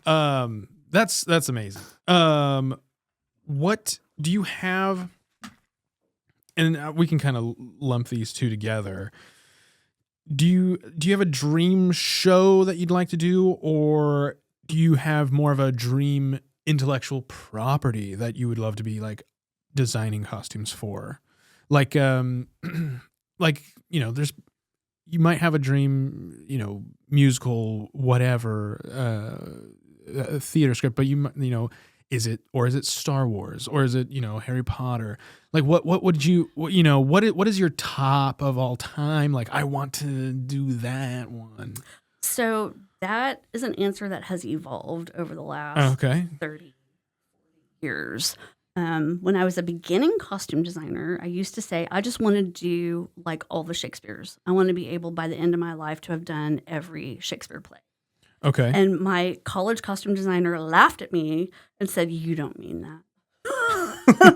S1: That's amazing. What do you have? And we can kind of lump these two together. Do you have a dream show that you'd like to do, or do you have more of a dream intellectual property that you would love to be like designing costumes for? Like there's, you might have a dream, musical, whatever, theater script, but is it Star Wars, or is it, Harry Potter? Like what is your top of all time? Like, I want to do that one.
S2: So that is an answer that has evolved over the last 30 years. When I was a beginning costume designer, I used to say, I just want to do like all the Shakespeares. I want to be able by the end of my life to have done every Shakespeare play.
S1: Okay.
S2: And my college costume designer laughed at me and said, "You don't mean that."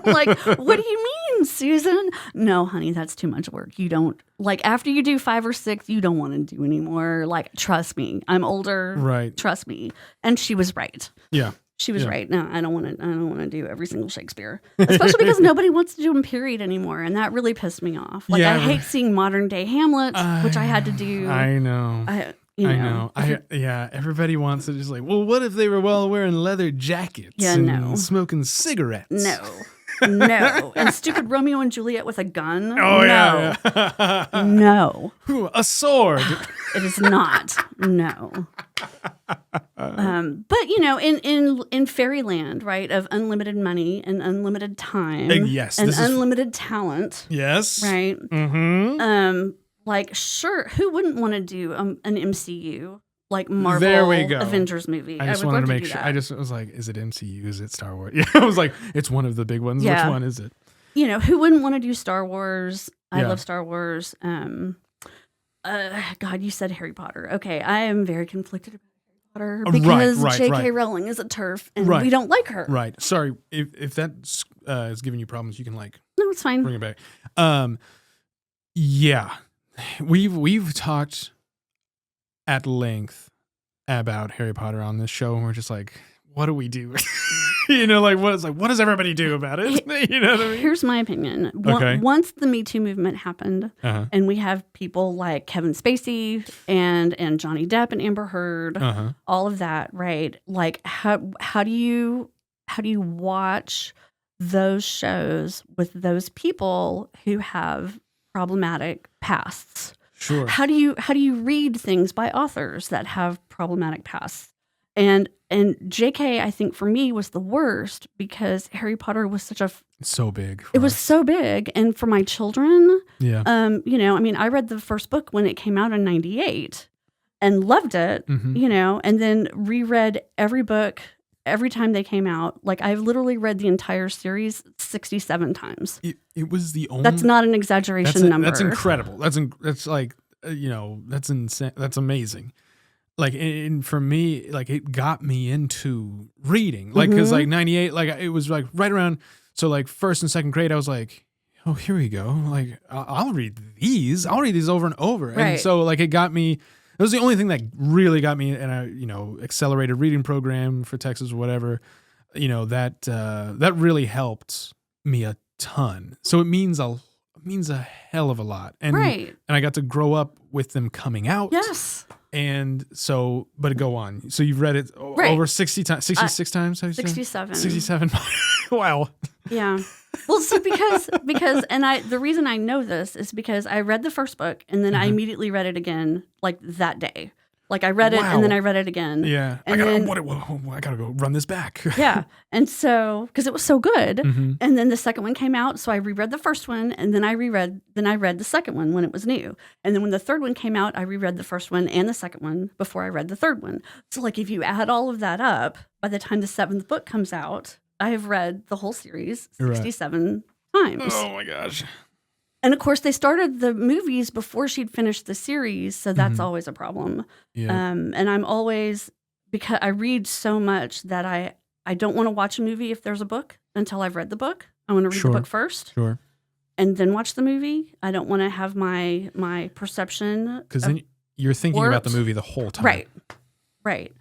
S2: Like, what do you mean, Susan? No, honey, that's too much work. You don't, like, after you do 5 or 6, you don't want to do anymore. Like, trust me, I'm older.
S1: Right.
S2: Trust me. And she was right.
S1: Yeah.
S2: She was right. No, I don't want to do every single Shakespeare, especially because nobody wants to do them period anymore, and that really pissed me off. Like, I hate seeing modern day Hamlet, which I had to do.
S1: I know. I know. Everybody wants to just like, well, what if they were all wearing leather jackets and smoking cigarettes?
S2: No. And stupid Romeo and Juliet with a gun?
S1: Oh,
S2: no.
S1: Yeah.
S2: No.
S1: A sword.
S2: It is not. No. But, in fairyland, right, of unlimited money and unlimited time and unlimited talent.
S1: Yes.
S2: Right? Mm-hmm. Like, sure, who wouldn't want to do an MCU, like Marvel Avengers movie?
S1: I just wanted to make sure. I just was like, is it MCU? Is it Star Wars? Yeah, I was like, it's one of the big ones.
S2: Yeah.
S1: Which one is it?
S2: Who wouldn't want to do Star Wars? I love Star Wars. God, you said Harry Potter. Okay, I am very conflicted about Harry Potter because J.K. Rowling is a TERF and we don't like her.
S1: Right. Sorry, if that is giving you problems, you can no,
S2: it's fine.
S1: Bring it back. Yeah. We've talked at length about Harry Potter on this show, and we're just like, what do we do? What does everybody do about it? You know what I mean?
S2: Here's my opinion. Once the Me Too movement happened, and we have people like Kevin Spacey and Johnny Depp and Amber Heard, all of that, right? Like, how do you watch those shows with those people who have problematic pasts?
S1: Sure.
S2: How do you read things by authors that have problematic pasts? And JK, I think for me was the worst because Harry Potter was
S1: so big.
S2: It was so big, and for my children,
S1: yeah.
S2: I read the first book when it came out in '98 and loved it, and then reread every book every time they came out. Like, I've literally read the entire series 67 times.
S1: It was the only.
S2: That's not an exaggeration number.
S1: That's incredible. That's like, that's insane. That's amazing. Like, and for me, like, it got me into reading. Like, because like 98, like, it was like right around. So like first and second grade, I was like, oh, here we go. Like, I'll read these. I'll read these over and over.
S2: Right.
S1: And so like it got me. It was the only thing that really got me in a, accelerated reading program for Texas or whatever, that really helped me a ton. So it means means a hell of a lot. And
S2: Right.
S1: and I got to grow up with them coming out.
S2: Yes.
S1: And so, but go on. So you've read it
S2: Right.
S1: over 60 times, 66 times?
S2: 67.
S1: 67. Wow.
S2: Yeah. Well, see, because the reason I know this is because I read the first book and then I immediately read it again like that day. Like I read it and then I read it again.
S1: Yeah.
S2: And
S1: I gotta go run this back.
S2: Yeah. And so, because it was so good.
S1: Mm-hmm.
S2: And then the second one came out. So I reread the first one and then I read the second one when it was new. And then when the third one came out, I reread the first one and the second one before I read the third one. So like if you add all of that up, by the time the seventh book comes out, I have read the whole series 67 times.
S1: Oh my gosh.
S2: And of course, they started the movies before she'd finished the series, so that's always a problem.
S1: Yeah.
S2: And I'm always, because I read so much that I don't want to watch a movie if there's a book until I've read the book. I want to read the book first.
S1: Sure.
S2: And then watch the movie. I don't want to have my perception.
S1: Because then you're thinking about the movie the whole time.
S2: Right. Right.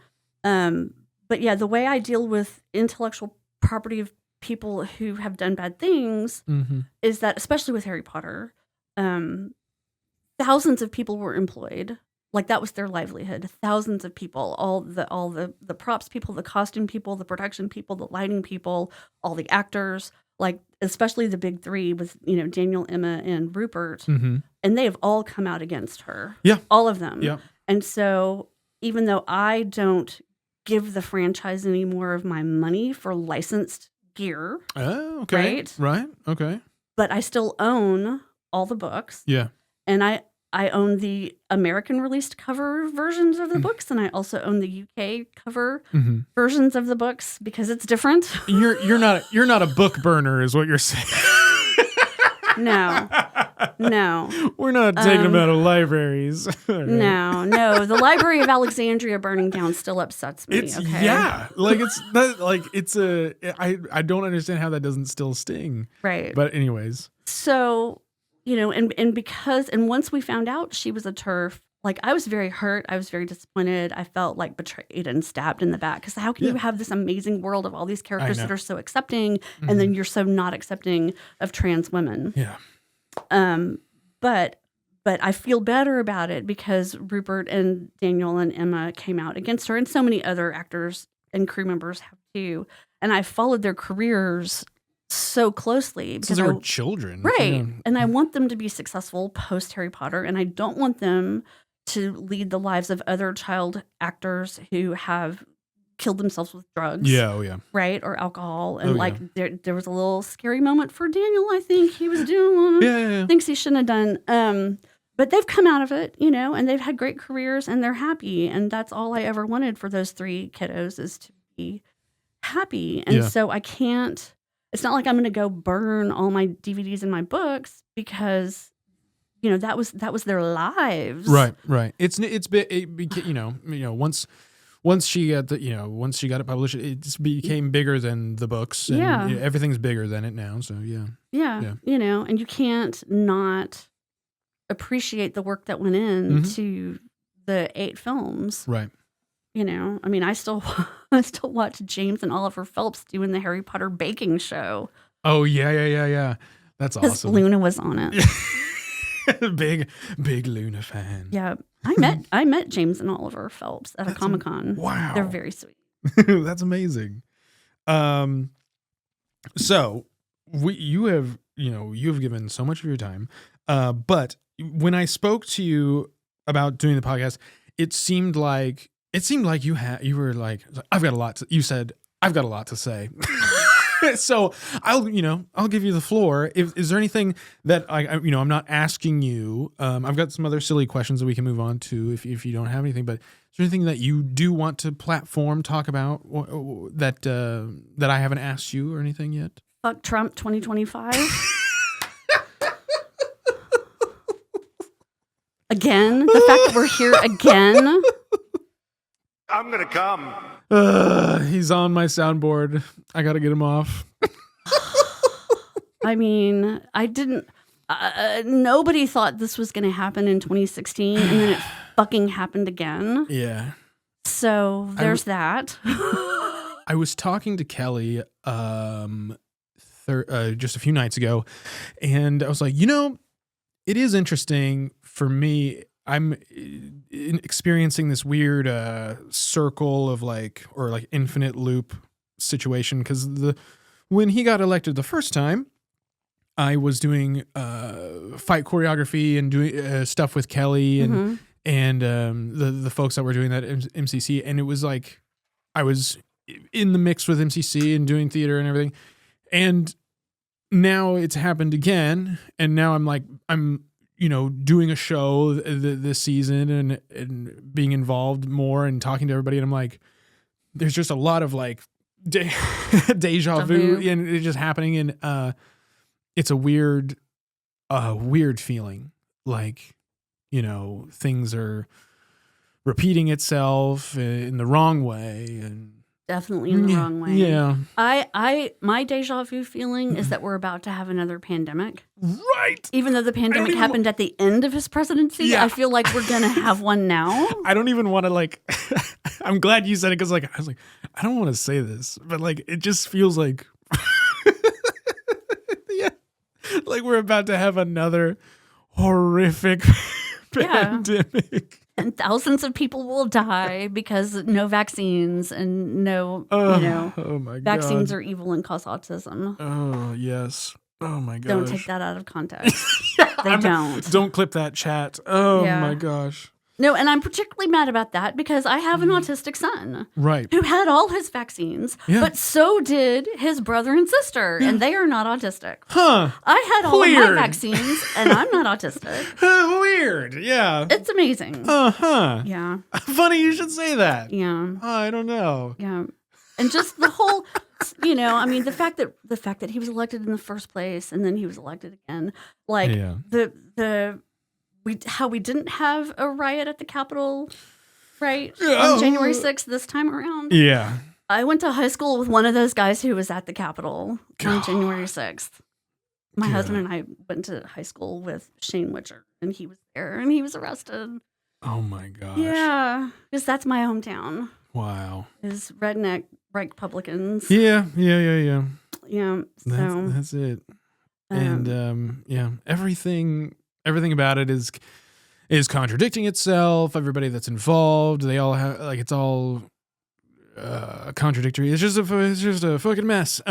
S2: But yeah, the way I deal with intellectual property of people who have done bad things is that, especially with Harry Potter, thousands of people were employed. Like that was their livelihood. Thousands of people, all the props people, the costume people, the production people, the lighting people, all the actors, like especially the big three with, Daniel, Emma, and Rupert. And they have all come out against her.
S1: Yeah.
S2: All of them.
S1: Yeah.
S2: And so even though I don't give the franchise any more of my money for licensed gear.
S1: Oh, okay. Right. Okay.
S2: But I still own all the books.
S1: Yeah.
S2: And I own the American released cover versions of the books, and I also own the UK cover versions of the books because it's different.
S1: You're not a book burner, is what you're saying.
S2: No.
S1: We're not taking them out of libraries. Right.
S2: No. The Library of Alexandria burning down still upsets me. Okay?
S1: Yeah. I don't understand how that doesn't still sting.
S2: Right.
S1: But anyways.
S2: So, and once we found out she was a TERF, like I was very hurt. I was very disappointed. I felt like betrayed and stabbed in the back. Because how can you have this amazing world of all these characters that are so accepting, and then you're so not accepting of trans women?
S1: Yeah.
S2: But I feel better about it because Rupert and Daniel and Emma came out against her, and so many other actors and crew members have too. And I followed their careers so closely
S1: because they were children,
S2: right?
S1: Yeah.
S2: And I want them to be successful post Harry Potter, and I don't want them to lead the lives of other child actors who have killed themselves with drugs.
S1: Yeah, oh yeah.
S2: Right? Or alcohol. And there was a little scary moment for Daniel, I think. He was doing things he shouldn't have done. But they've come out of it, and they've had great careers and they're happy. And that's all I ever wanted for those three kiddos is to be happy. And so I can't, it's not like I'm going to go burn all my DVDs and my books because that was their lives.
S1: Right. Once she got it published, it just became bigger than the books. And everything's bigger than it now. So
S2: yeah. And you can't not appreciate the work that went into the 8 films.
S1: Right.
S2: I still watch James and Oliver Phelps doing the Harry Potter baking show.
S1: Oh yeah. That's awesome.
S2: Luna was on it.
S1: big Luna fan.
S2: Yeah, I met James and Oliver Phelps at a Comic-Con.
S1: Wow,
S2: they're very sweet.
S1: That's amazing. So you have given so much of your time, but when I spoke to you about doing the podcast, it seemed like you were like, I've got a lot to say. So I'll give you the floor. Is there anything that I'm not asking you? I've got some other silly questions that we can move on to if you don't have anything. But is there anything that you do want to talk about that I haven't asked you or anything yet?
S2: Fuck Trump 2025. Again, the fact that we're here again.
S3: I'm gonna come.
S1: He's on my soundboard. I gotta get him off.
S2: I mean, I didn't. Nobody thought this was going to happen in 2016, and then it fucking happened again.
S1: Yeah.
S2: So there's that.
S1: I was talking to Kelly just a few nights ago, and I was like, it is interesting for me. I'm experiencing this weird circle of like infinite loop situation, because when he got elected the first time, I was doing fight choreography and doing stuff with Kelly and the folks that were doing that MCC, and it was like I was in the mix with MCC and doing theater and everything, and now it's happened again, and now I'm doing a show this season and being involved more and talking to everybody, and I'm like, there's just a lot of like deja vu, and it's just happening, and it's a weird feeling, like, things are repeating itself in the wrong way, and
S2: definitely in the wrong way.
S1: Yeah.
S2: My deja vu feeling is that we're about to have another pandemic.
S1: Right.
S2: Even though the pandemic happened at the end of his presidency, I feel like we're going to have one now.
S1: I don't even want to I'm glad you said it, because I was like, I don't want to say this, but like, it just feels like, like we're about to have another horrific pandemic.
S2: And thousands of people will die because no vaccines and no,
S1: oh my
S2: vaccines
S1: God.
S2: are evil and cause autism.
S1: Oh, yes. Oh my gosh.
S2: Don't take that out of context. They don't.
S1: Don't clip that chat. Oh my gosh.
S2: No, and I'm particularly mad about that because I have an autistic son.
S1: Right.
S2: Who had all his vaccines, but so did his brother and sister, and they are not autistic.
S1: Huh.
S2: I had all of my vaccines, and I'm not autistic.
S1: Weird. Yeah.
S2: It's amazing.
S1: Uh-huh.
S2: Yeah.
S1: Funny you should say that.
S2: Yeah.
S1: I don't know.
S2: Yeah. And just the whole, the fact that he was elected in the first place and then he was elected again, like how we didn't have a riot at the Capitol, right? On January 6th this time around.
S1: Yeah.
S2: I went to high school with one of those guys who was at the Capitol on January 6th. My husband and I went to high school with Shane Witcher, and he was there, and he was arrested.
S1: Oh my gosh.
S2: Yeah, because that's my hometown.
S1: Wow.
S2: Is redneck Republicans.
S1: Yeah.
S2: Yeah. So
S1: that's it. And everything about it is contradicting itself. Everybody that's involved, they all have it's all contradictory. It's just a fucking mess.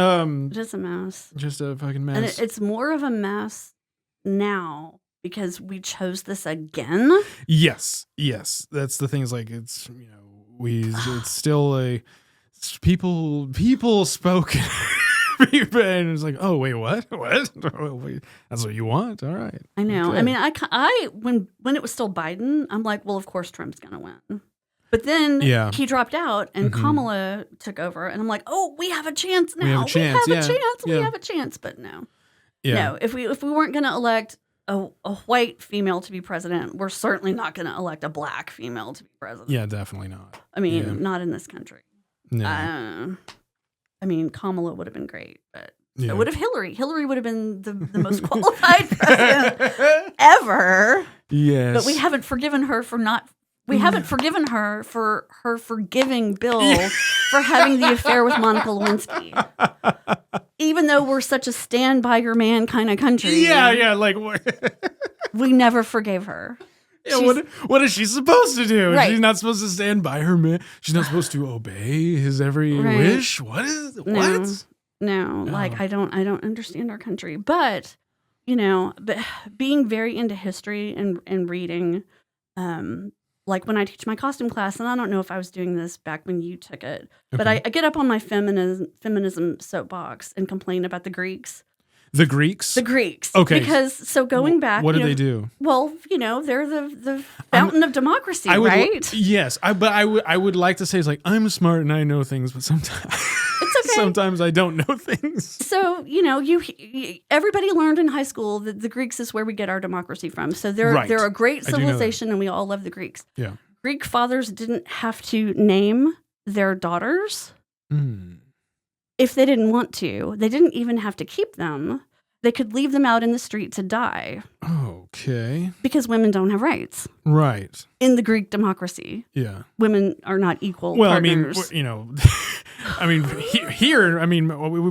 S2: Just a mess.
S1: Just a fucking mess.
S2: And it's more of a mess now because we chose this again.
S1: Yes. That's the thing. Is like it's it's still people spoke. And it's like, oh wait, what? That's what you want? All right.
S2: I know.
S1: Okay.
S2: I mean, I when it was still Biden, I'm like, well, of course Trump's gonna win. But then he dropped out and Kamala took over, and I'm like, oh, we have a chance now. We have a chance. But no. Yeah. No, if we weren't gonna elect a white female to be president, we're certainly not gonna elect a black female to be president.
S1: Yeah, definitely not.
S2: I mean, not in this country.
S1: No.
S2: I mean, Kamala would have been great, but so would have Hillary. Hillary would have been the most qualified president ever.
S1: Yes.
S2: But we haven't forgiven her for not. We haven't forgiven her for her forgiving Bill for having the affair with Monica Lewinsky. Even though we're such a stand by your man kind of country.
S1: Yeah. Like
S2: we never forgave her.
S1: Yeah, what is she supposed to do?
S2: Right.
S1: She's not supposed to stand by her man. She's not supposed to obey his every wish. What?
S2: No, like I don't understand our country. But but being very into history and reading, like when I teach my costume class, and I don't know if I was doing this back when you took it, but I get up on my feminism soapbox and complain about the Greeks.
S1: The Greeks?
S2: The Greeks.
S1: Okay.
S2: Because going back,
S1: what do they do?
S2: Well, they're the fountain of democracy, right?
S1: Yes, but I would like to say it's like I'm smart and I know things, but sometimes
S2: it's okay.
S1: Sometimes I don't know things.
S2: So everybody learned in high school that the Greeks is where we get our democracy from. So they're a great civilization, and we all love the Greeks.
S1: Yeah.
S2: Greek fathers didn't have to name their daughters. If they didn't want to. They didn't even have to keep them. They could leave them out in the street to die.
S1: Okay.
S2: Because women don't have rights.
S1: Right.
S2: In the Greek democracy.
S1: Yeah.
S2: Women are not equal partners.
S1: Here, we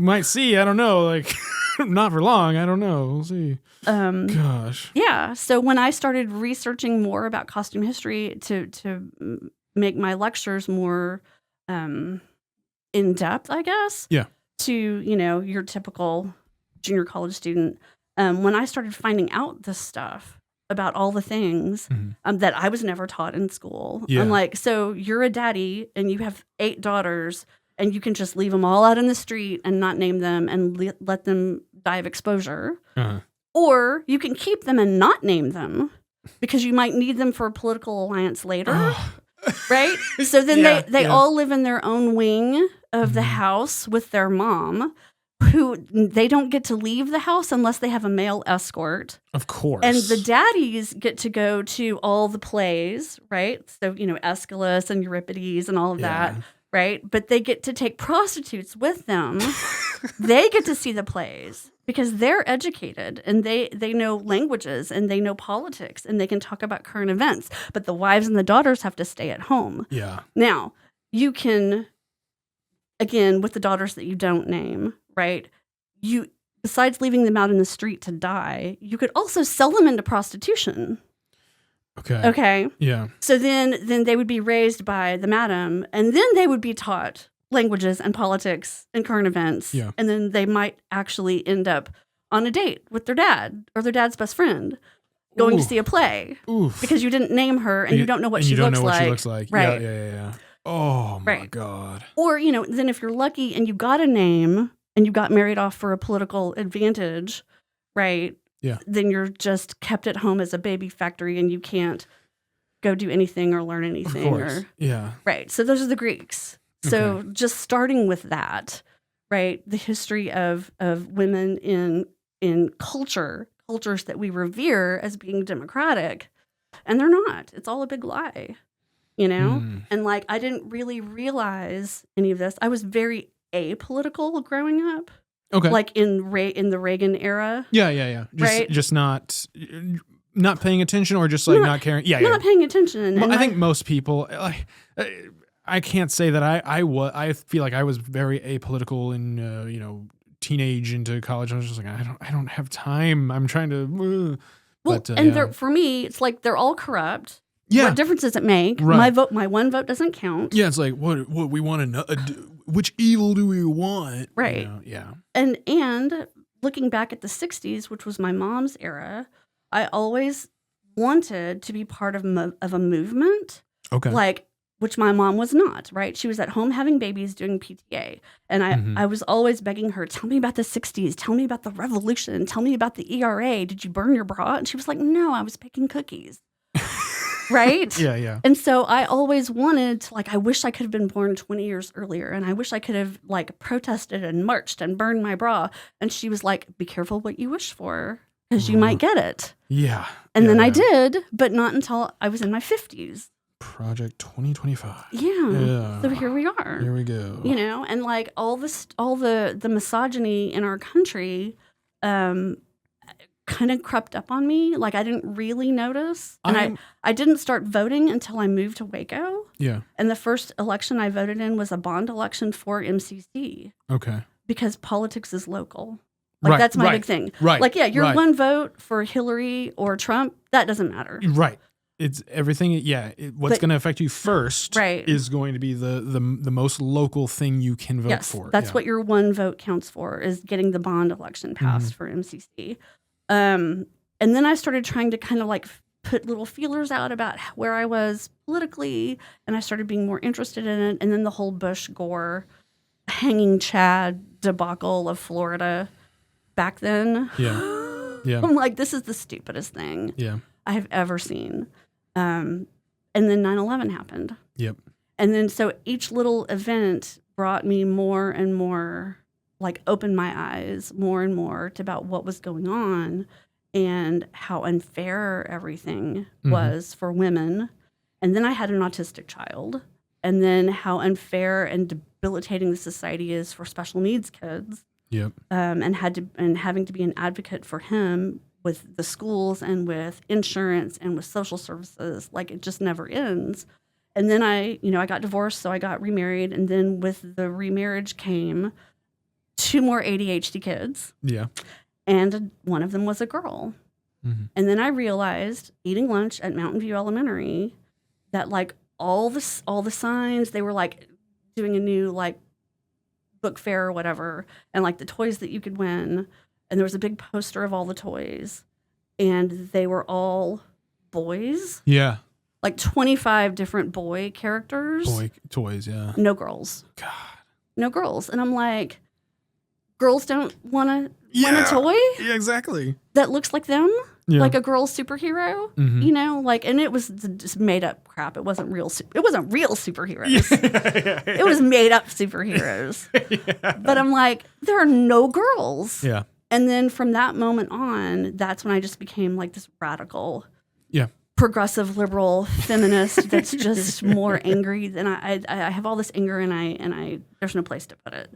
S1: might see, I don't know, like... Not for long. I don't know. We'll see. Gosh.
S2: Yeah. So when I started researching more about costume history to make my lectures more in depth, I guess.
S1: Yeah.
S2: To, your typical junior college student, when I started finding out this stuff about all the things that I was never taught in school, I'm like, so you're a daddy and you have 8 daughters and you can just leave them all out in the street and not name them and let them die of exposure. Or you can keep them and not name them because you might need them for a political alliance later. Right? So then they all live in their own wing of the house with their mom, who they don't get to leave the house unless they have a male escort.
S1: Of course.
S2: And the daddies get to go to all the plays, right? So, Aeschylus and Euripides and all of that, right? But they get to take prostitutes with them. They get to see the plays because they're educated and they know languages and they know politics and they can talk about current events. But the wives and the daughters have to stay at home.
S1: Yeah.
S2: Now, you can, again, with the daughters that you don't name, right? You, besides leaving them out in the street to die, you could also sell them into prostitution. Okay.
S1: Yeah.
S2: So then they would be raised by the madam, and then they would be taught languages and politics and current events.
S1: Yeah.
S2: And then they might actually end up on a date with their dad or their dad's best friend going to see a play. Because you didn't name her and you don't know what she looks like. Right.
S1: Yeah. Oh my God.
S2: Or, then if you're lucky and you got a name and you got married off for a political advantage, right?
S1: Yeah.
S2: Then you're just kept at home as a baby factory and you can't go do anything or learn anything.
S1: Of course. Yeah.
S2: Right. So those are the Greeks. So just starting with that, right? The history of women in cultures that we revere as being democratic, and they're not. It's all a big lie, And I didn't really realize any of this. I was very apolitical growing up.
S1: Okay.
S2: Like in the Reagan era.
S1: Yeah. Just not paying attention or just not caring. Yeah.
S2: Not paying attention.
S1: I think most people I can't say that I feel like I was very apolitical in teenage into college. I was just like I don't have time. I'm trying to.
S2: For me, it's like they're all corrupt.
S1: Yeah.
S2: What difference does it make?
S1: Right.
S2: My one vote doesn't count.
S1: Yeah, it's like what we want to know. Which evil do we want?
S2: Right.
S1: Yeah.
S2: And looking back at the 60s, which was my mom's era, I always wanted to be part of a movement.
S1: Okay.
S2: Which my mom was not, right? She was at home having babies doing PTA. And I was always begging her, tell me about the 60s. Tell me about the revolution. Tell me about the ERA. Did you burn your bra? And she was like, no, I was baking cookies. Right?
S1: Yeah.
S2: And so I always wanted to, I wish I could have been born 20 years earlier. And I wish I could have, protested and marched and burned my bra. And she was like, be careful what you wish for, because you might get it.
S1: Yeah.
S2: And then I did, but not until I was in my 50s.
S1: Project 2025.
S2: Yeah. So here we are.
S1: Here we go.
S2: And all the misogyny in our country kind of crept up on me. I didn't really notice. And I didn't start voting until I moved to Waco.
S1: Yeah.
S2: And the first election I voted in was a bond election for MCC.
S1: Okay.
S2: Because politics is local.
S1: Right,
S2: that's my big thing.
S1: Right.
S2: Your one vote for Hillary or Trump, that doesn't matter.
S1: Right. It's everything. Yeah. What's going to affect you first is going to be the most local thing you can vote for.
S2: That's what your one vote counts for, is getting the bond election passed for MCC. And then I started trying to kind of put little feelers out about where I was politically, and I started being more interested in it. And then the whole Bush Gore hanging Chad debacle of Florida back then.
S1: Yeah.
S2: I'm like, this is the stupidest thing I have ever seen. And then 9/11 happened.
S1: Yep.
S2: And then so each little event brought me more and more, opened my eyes more and more to about what was going on and how unfair everything was for women. And then I had an autistic child. And then how unfair and debilitating the society is for special needs kids.
S1: Yep.
S2: And having to be an advocate for him with the schools and with insurance and with social services, it just never ends. And then I got divorced, so I got remarried. And then with the remarriage came 2 more ADHD kids.
S1: Yeah.
S2: And one of them was a girl.
S1: Mm-hmm.
S2: And then I realized, eating lunch at Mountain View Elementary, that like all the signs, they were like doing a new like book fair or whatever, and like the toys that you could win. And there was a big poster of all the toys, and they were all boys.
S1: Yeah.
S2: Like 25 different boy characters.
S1: Boy toys, yeah.
S2: No girls.
S1: God.
S2: No girls. And I'm like, girls don't want to win a toy
S1: Yeah, exactly.
S2: that looks like them?
S1: Yeah.
S2: Like a girl superhero?
S1: Mhm.
S2: You know, like, and it was just made up crap. It wasn't real. It wasn't real superheroes. It was made up superheroes. But I'm like, there are no girls.
S1: Yeah.
S2: And then from that moment on, that's when I just became like this radical,
S1: Yeah.
S2: progressive liberal feminist that's just more angry than I have all this anger, and I there's no place to put it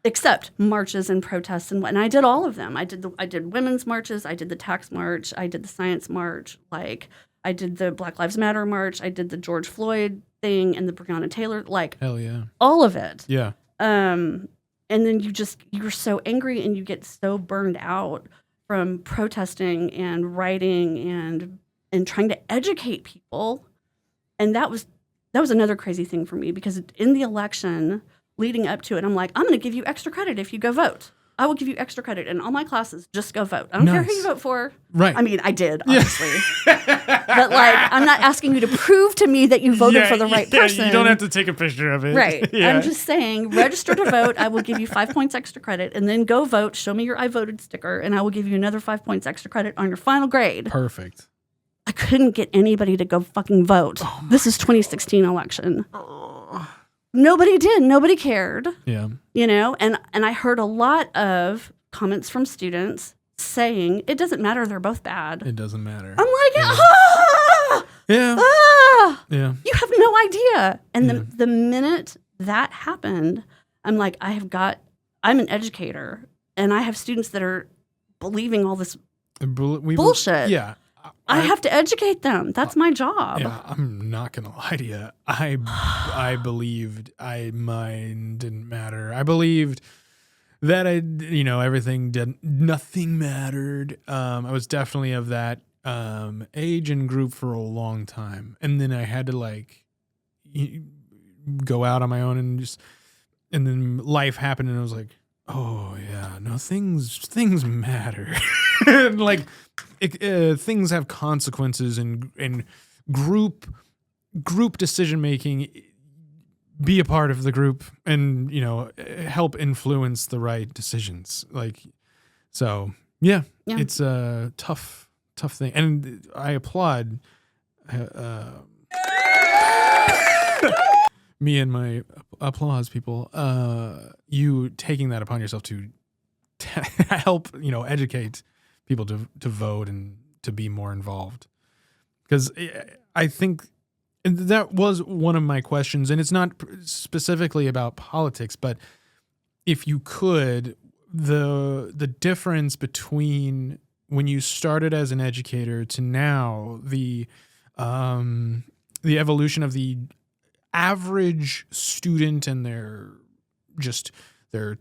S2: except marches and protests, and I did all of them. I did women's marches, I did the tax march, I did the science march, like I did the Black Lives Matter march, I did the George Floyd thing and the Breonna Taylor, like
S1: Hell yeah.
S2: all of it.
S1: Yeah.
S2: And then you're so angry and you get so burned out from protesting and writing and trying to educate people. And that was another crazy thing for me, because in the election leading up to it, I'm like, I'm going to give you extra credit if you go vote. I will give you extra credit in all my classes. Just go vote. I don't care who you vote for.
S1: Right.
S2: I mean, I did, obviously. But like, I'm not asking you to prove to me that you voted for the right person.
S1: You don't have to take a picture of it.
S2: Right.
S1: Yeah.
S2: I'm just saying, register to vote. I will give you 5 points extra credit, and then go vote. Show me your I voted sticker, and I will give you another 5 points extra credit on your final grade.
S1: Perfect.
S2: I couldn't get anybody to go fucking vote. This is 2016 election. Nobody did. Nobody cared.
S1: Yeah.
S2: You know, and I heard a lot of comments from students saying, it doesn't matter, they're both bad.
S1: It doesn't matter.
S2: I'm like,
S1: Yeah. Yeah.
S2: You have no idea. And the minute that happened, I'm like, I'm an educator, and I have students that are believing all this bullshit.
S1: Yeah.
S2: I have to educate them. That's my job.
S1: Yeah, I'm not gonna lie to you. I believed mine didn't matter. I believed that nothing mattered. I was definitely of that age and group for a long time, and then I had to like go out on my own and then life happened, and I was like, oh yeah, no, things matter. And like things have consequences, and group decision making. Be a part of the group, and help influence the right decisions. Like, so yeah. It's a tough thing, and I applaud me and my applause people. You taking that upon yourself to help educate people to vote and to be more involved, because I think that was one of my questions, and it's not specifically about politics, but if you could, the difference between when you started as an educator to now, the evolution of the average student and their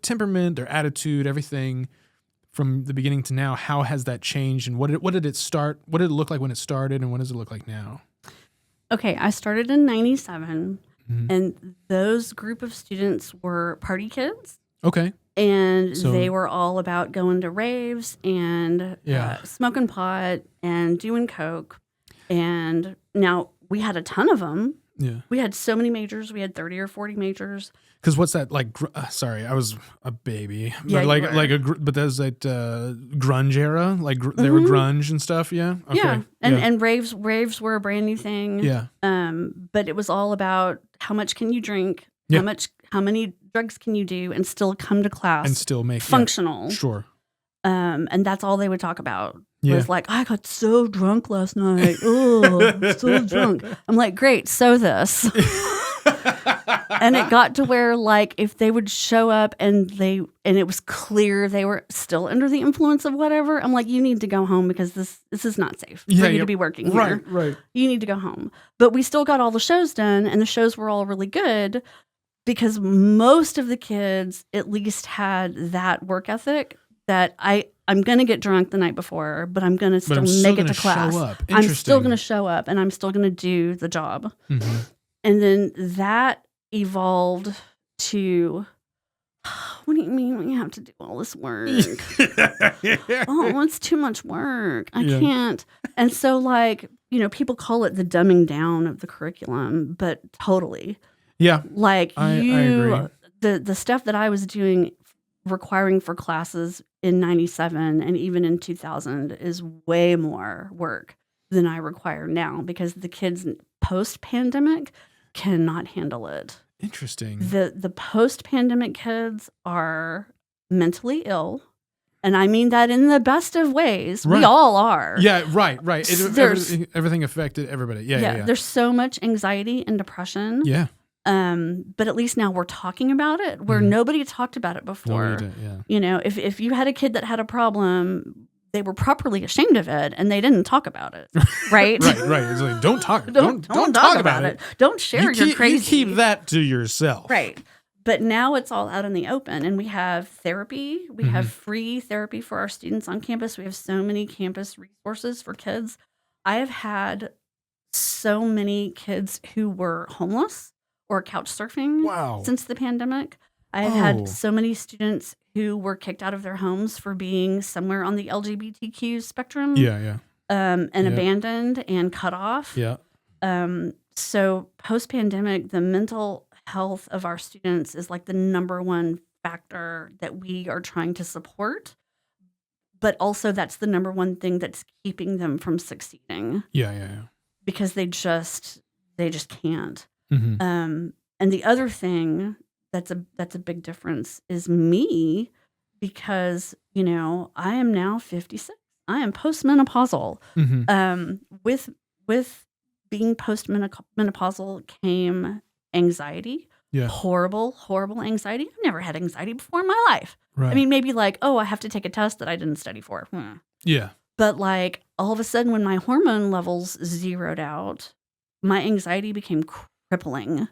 S1: temperament, their attitude, everything from the beginning to now, how has that changed, and what did it look like when it started, and what does it look like now?
S2: Okay, I started in 97, and those group of students were party kids.
S1: Okay.
S2: And they were all about going to raves and smoking pot and doing coke. And now we had a ton of them.
S1: Yeah.
S2: We had so many majors. We had 30 or 40 majors.
S1: Because what's that like? Sorry, I was a baby.
S2: Yeah,
S1: but but there's that grunge era. Like they were grunge and stuff. Yeah. Okay.
S2: Yeah. And raves were a brand new thing.
S1: Yeah.
S2: But it was all about how much can you drink, how many drugs can you do, and still come to class
S1: and still make
S2: functional.
S1: Sure.
S2: And that's all they would talk about.
S1: Yeah.
S2: Was like, I got so drunk last night. Oh, so drunk. I'm like, great, so this. And it got to where, like, if they would show up and it was clear they were still under the influence of whatever, I'm like, you need to go home, because this is not safe for you to be working here.
S1: Right.
S2: You need to go home. But we still got all the shows done, and the shows were all really good. because most of the kids at least had that work ethic that I'm going to get drunk the night before, but I'm going to still make it to class. I'm still going to show up and I'm still going to do the job.
S1: Mm-hmm.
S2: And then that evolved to, what do you mean when you have to do all this work? Oh, it's too much work. I can't. And so like, people call it the dumbing down of the curriculum, but totally.
S1: Yeah.
S2: Like
S1: I agree.
S2: The stuff that I was doing requiring for classes in 97 and even in 2000 is way more work than I require now because the kids post-pandemic cannot handle it.
S1: Interesting.
S2: The post-pandemic kids are mentally ill. And I mean that in the best of ways.
S1: Right.
S2: We all are.
S1: Yeah, right. Everything affected everybody. Yeah.
S2: There's so much anxiety and depression.
S1: Yeah.
S2: But at least now we're talking about it where nobody talked about it before. If you had a kid that had a problem, they were properly ashamed of it and they didn't talk about it. Right?
S1: right. It's like, don't talk about it.
S2: Don't share your crazy.
S1: You keep that to yourself.
S2: Right. But now it's all out in the open and we have therapy. We have free therapy for our students on campus. We have so many campus resources for kids. I have had so many kids who were homeless or couch surfing since the pandemic. I've had so many students who were kicked out of their homes for being somewhere on the LGBTQ spectrum. And abandoned and cut off. So post-pandemic, the mental health of our students is like the number one factor that we are trying to support. But also that's the number one thing that's keeping them from succeeding. Because they just can't. And the other thing that's a big difference is me, because I am now 56. I am postmenopausal. With being postmenopausal came anxiety. Horrible anxiety. I've never had anxiety before in my life. I mean, maybe like, I have to take a test that I didn't study for. But like all of a sudden when my hormone levels zeroed out, my anxiety became crippling.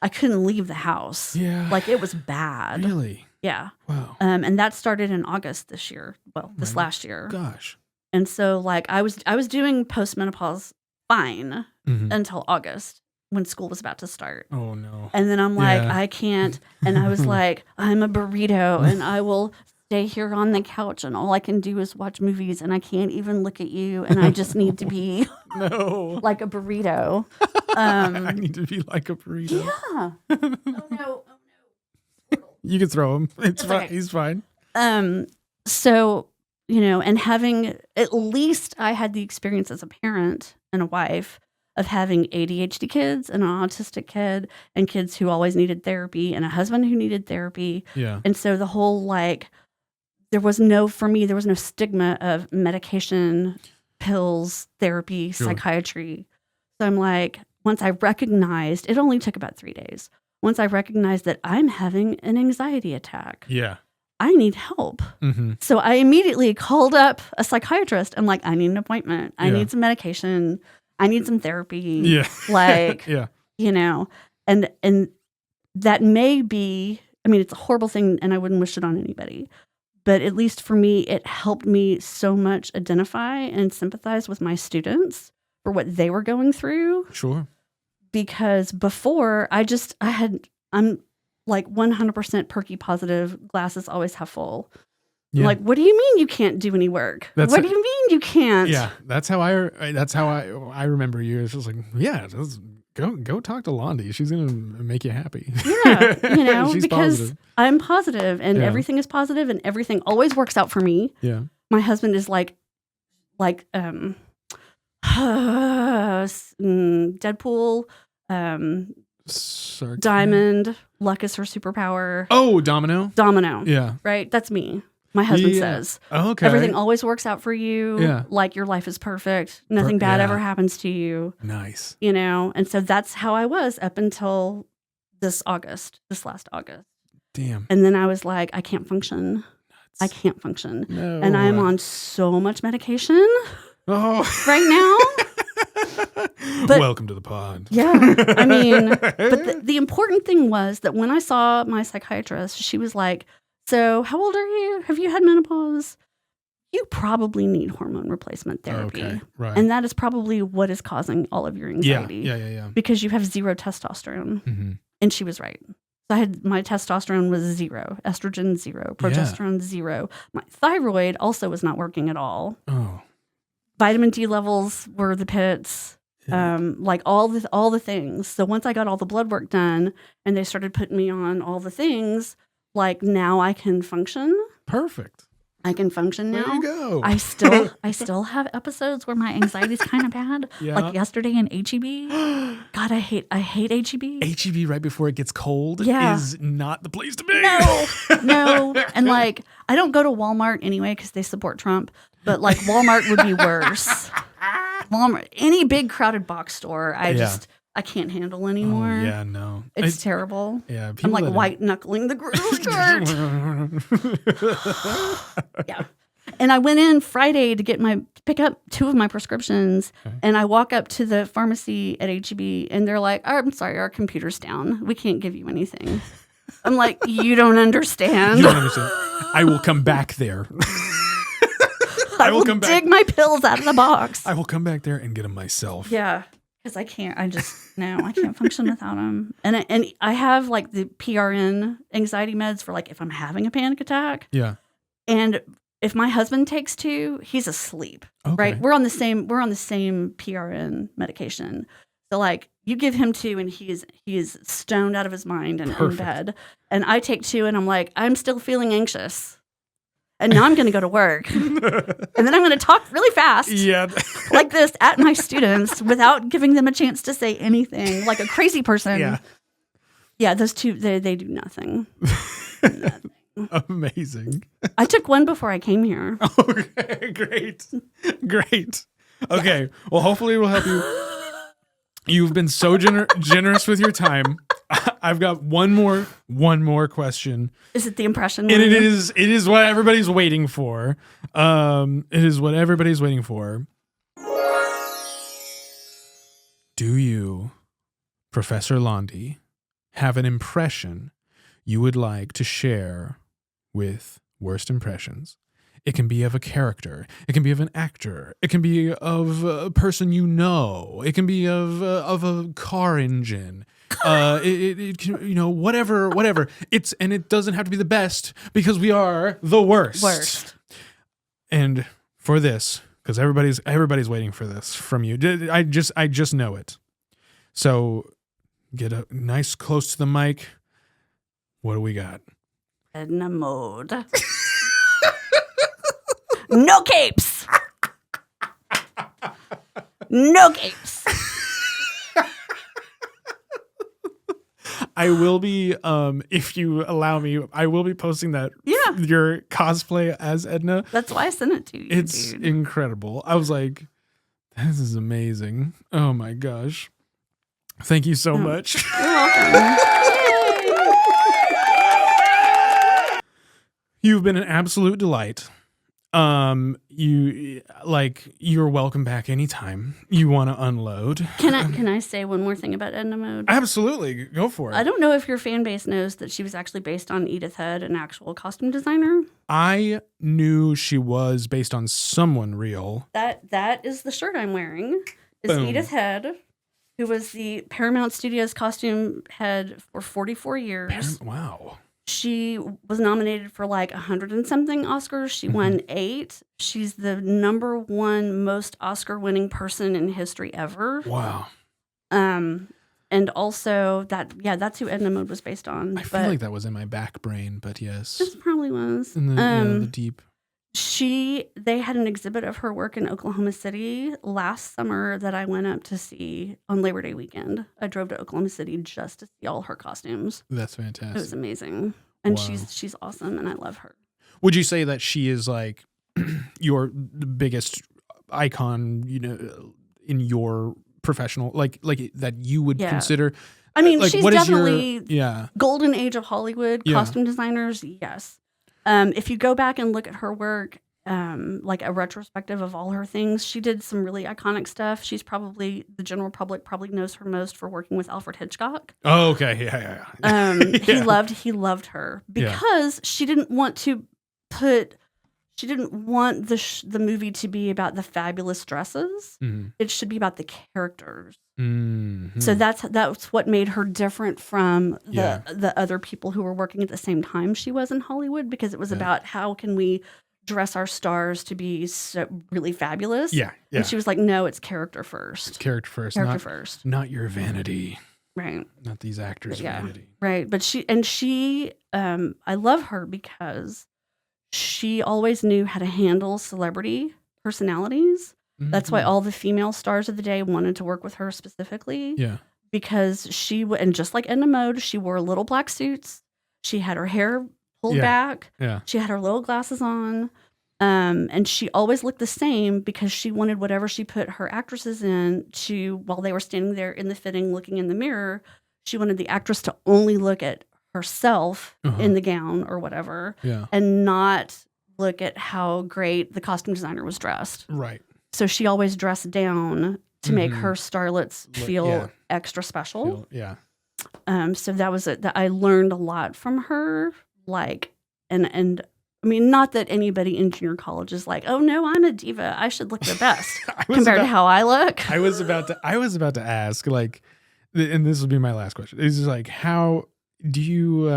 S2: I couldn't leave the house. Like it was bad.
S1: Really?
S2: Yeah.
S1: Wow.
S2: And that started in August this year. Well, this last year.
S1: Gosh.
S2: And so like I was doing postmenopause fine until August when school was about to start.
S1: Oh no.
S2: And then I'm like, I can't. And I was like, I'm a burrito and I will stay here on the couch and all I can do is watch movies and I can't even look at you and I just need to be like a burrito.
S1: I need to be like a burrito.
S2: Yeah. Oh no.
S1: You can throw him. It's fine.
S2: Okay.
S1: He's fine.
S2: So, and having, at least I had the experience as a parent and a wife of having ADHD kids and an autistic kid and kids who always needed therapy and a husband who needed therapy. And so the whole like, there was no stigma of medication, pills, therapy, psychiatry. So I'm like, once I recognized, it only took about 3 days. Once I recognized that I'm having an anxiety attack. I need help. So I immediately called up a psychiatrist. I'm like, I need an appointment. I need some medication. I need some therapy. Like, and that may be, I mean, it's a horrible thing and I wouldn't wish it on anybody. But at least for me, it helped me so much identify and sympathize with my students for what they were going through.
S1: Sure.
S2: Because before I'm like 100% perky positive, glasses always half full. Like, what do you mean you can't do any work? What do you mean you can't?
S1: Yeah, that's how I remember you. It's just like, go talk to Laundy. She's gonna make you happy.
S2: Yeah,
S1: She's
S2: because
S1: positive.
S2: I'm positive and everything is positive and everything always works out for me.
S1: Yeah.
S2: My husband is like Deadpool, Diamond, luck is her superpower.
S1: Oh, Domino.
S2: Yeah. Right? That's me. My husband says.
S1: Oh, okay.
S2: Everything always works out for you.
S1: Yeah.
S2: Like your life is perfect. Nothing bad ever happens to you.
S1: Nice.
S2: And so that's how I was up until this last August.
S1: Damn.
S2: And then I was like, I can't function. I can't function.
S1: No.
S2: And I'm on so much medication
S1: right
S2: now. But
S1: welcome to the pod.
S2: yeah, I mean, but the important thing was that when I saw my psychiatrist, she was like, so how old are you? Have you had menopause? You probably need hormone replacement therapy.
S1: Okay, right.
S2: And that is probably what is causing all of your anxiety.
S1: Yeah.
S2: Because you have zero testosterone.
S1: Mm-hmm.
S2: And she was right. So my testosterone was 0, estrogen 0, progesterone 0. My thyroid also was not working at all.
S1: Oh.
S2: Vitamin D levels were the pits. Like all the things. So once I got all the blood work done and they started putting me on all the things, like now I can function.
S1: Perfect.
S2: I can function now.
S1: There you go.
S2: I still have episodes where my anxiety's kind of bad.
S1: Yeah.
S2: Like yesterday in HEB. God, I hate HEB.
S1: HEB right before it gets cold is not the place to be.
S2: No. And like, I don't go to Walmart anyway because they support Trump. But like Walmart would be worse. Walmart, any big crowded box store, I can't handle anymore.
S1: Oh, yeah, no.
S2: It's terrible.
S1: Yeah.
S2: I'm like white knuckling the grocery cart. Yeah. And I went in Friday to pick up 2 of my prescriptions. Okay. And I walk up to the pharmacy at HEB and they're like, oh, I'm sorry, our computer's down. We can't give you anything. I'm like, you don't understand.
S1: You don't understand. I will come back there.
S2: I will dig my pills out of the box.
S1: I will come back there and get them myself.
S2: Yeah. Because I can't function without them. And I have like the PRN anxiety meds for like if I'm having a panic attack.
S1: Yeah. And
S2: if my husband takes 2, he's asleep. Okay. Right? We're on the same PRN medication. So like you give him 2 and he is stoned out of his mind and in bed. And I take 2 and I'm like, I'm still feeling anxious. And now I'm going to go to work. And then I'm going to talk really fast. Yeah. Like this at my students without giving them a chance to say anything, like a crazy person. Yeah. Yeah, those 2, they do nothing. Nothing.
S1: Amazing.
S2: I took 1 before I came here.
S1: Okay, great. Okay, yeah. Well, hopefully it will help you. You've been so generous with your time. I've got one more question.
S2: Is it the impression?
S1: And it is what everybody's waiting for. It is what everybody's waiting for. Do you, Professor Laundy, have an impression you would like to share with Worst Impressions? It can be of a character. It can be of an actor. It can be of a person you know. It can be of a car engine. It can, whatever. And it doesn't have to be the best because we are the worst. And for this, because everybody's waiting for this from you. I just know it. So get a nice close to the mic. What do we got?
S2: Edna mode. No capes. No capes.
S1: I will be, if you allow me, I will be posting that.
S2: Yeah.
S1: Your cosplay as Edna.
S2: That's why I sent it to you.
S1: It's incredible. I was like, this is amazing. Oh my gosh. Thank you so much.
S2: You're welcome.
S1: You've been an absolute delight. You're welcome back anytime you want to unload.
S2: Can I say one more thing about Edna Mode?
S1: Absolutely. Go for it.
S2: I don't know if your fan base knows that she was actually based on Edith Head, an actual costume designer.
S1: I knew she was based on someone real.
S2: That is the shirt I'm wearing. Is
S1: Boom.
S2: Edith Head, who was the Paramount Studios costume head for 44 years.
S1: Wow.
S2: She was nominated for like 100 and something Oscars. She won 8. She's the #1 most Oscar-winning person in history ever.
S1: Wow.
S2: And also that's who Edna Mode was based on.
S1: I feel like that was in my back brain, but yes.
S2: This probably was.
S1: In the deep.
S2: They had an exhibit of her work in Oklahoma City last summer that I went up to see on Labor Day weekend. I drove to Oklahoma City just to see all her costumes.
S1: That's fantastic.
S2: It was amazing. And
S1: wow.
S2: she's awesome and I love her.
S1: Would you say that she is like your biggest icon, in your professional, like that you would consider?
S2: I mean,
S1: like,
S2: she's definitely golden age of Hollywood costume designers. Yes. If you go back and look at her work like a retrospective of all her things. She did some really iconic stuff. She's probably, the general public probably knows her most for working with Alfred Hitchcock.
S1: Oh, okay. Yeah.
S2: He loved her because she didn't want the movie to be about the fabulous dresses.
S1: Mm-hmm.
S2: It should be about the characters.
S1: Mm-hmm.
S2: So that's what made her different from the other people who were working at the same time she was in Hollywood, because it was about how can we dress our stars to be so really fabulous. Yeah. And she was like, no, it's character first.
S1: It's character first. Not your vanity.
S2: Right.
S1: Not these actors' vanity.
S2: Right. But she I love her because she always knew how to handle celebrity personalities. Mm-hmm. That's why all the female stars of the day wanted to work with her specifically. Yeah. Because and just like Edna Mode, she wore little black suits. She had her hair pulled back. Yeah. She had her little glasses on. And she always looked the same because she wanted whatever she put her actresses in to, while they were standing there in the fitting looking in the mirror, she wanted the actress to only look at herself in the gown or whatever, and not look at how great the costume designer was dressed. Right. So she always dressed down to make her starlets feel extra special. So that was it. That I learned a lot from her. Like, and I mean, not that anybody in junior college is like, oh no, I'm a diva, I should look the best compared to how I look.
S1: I was about to ask, like, and this will be my last question. It's just like, how do you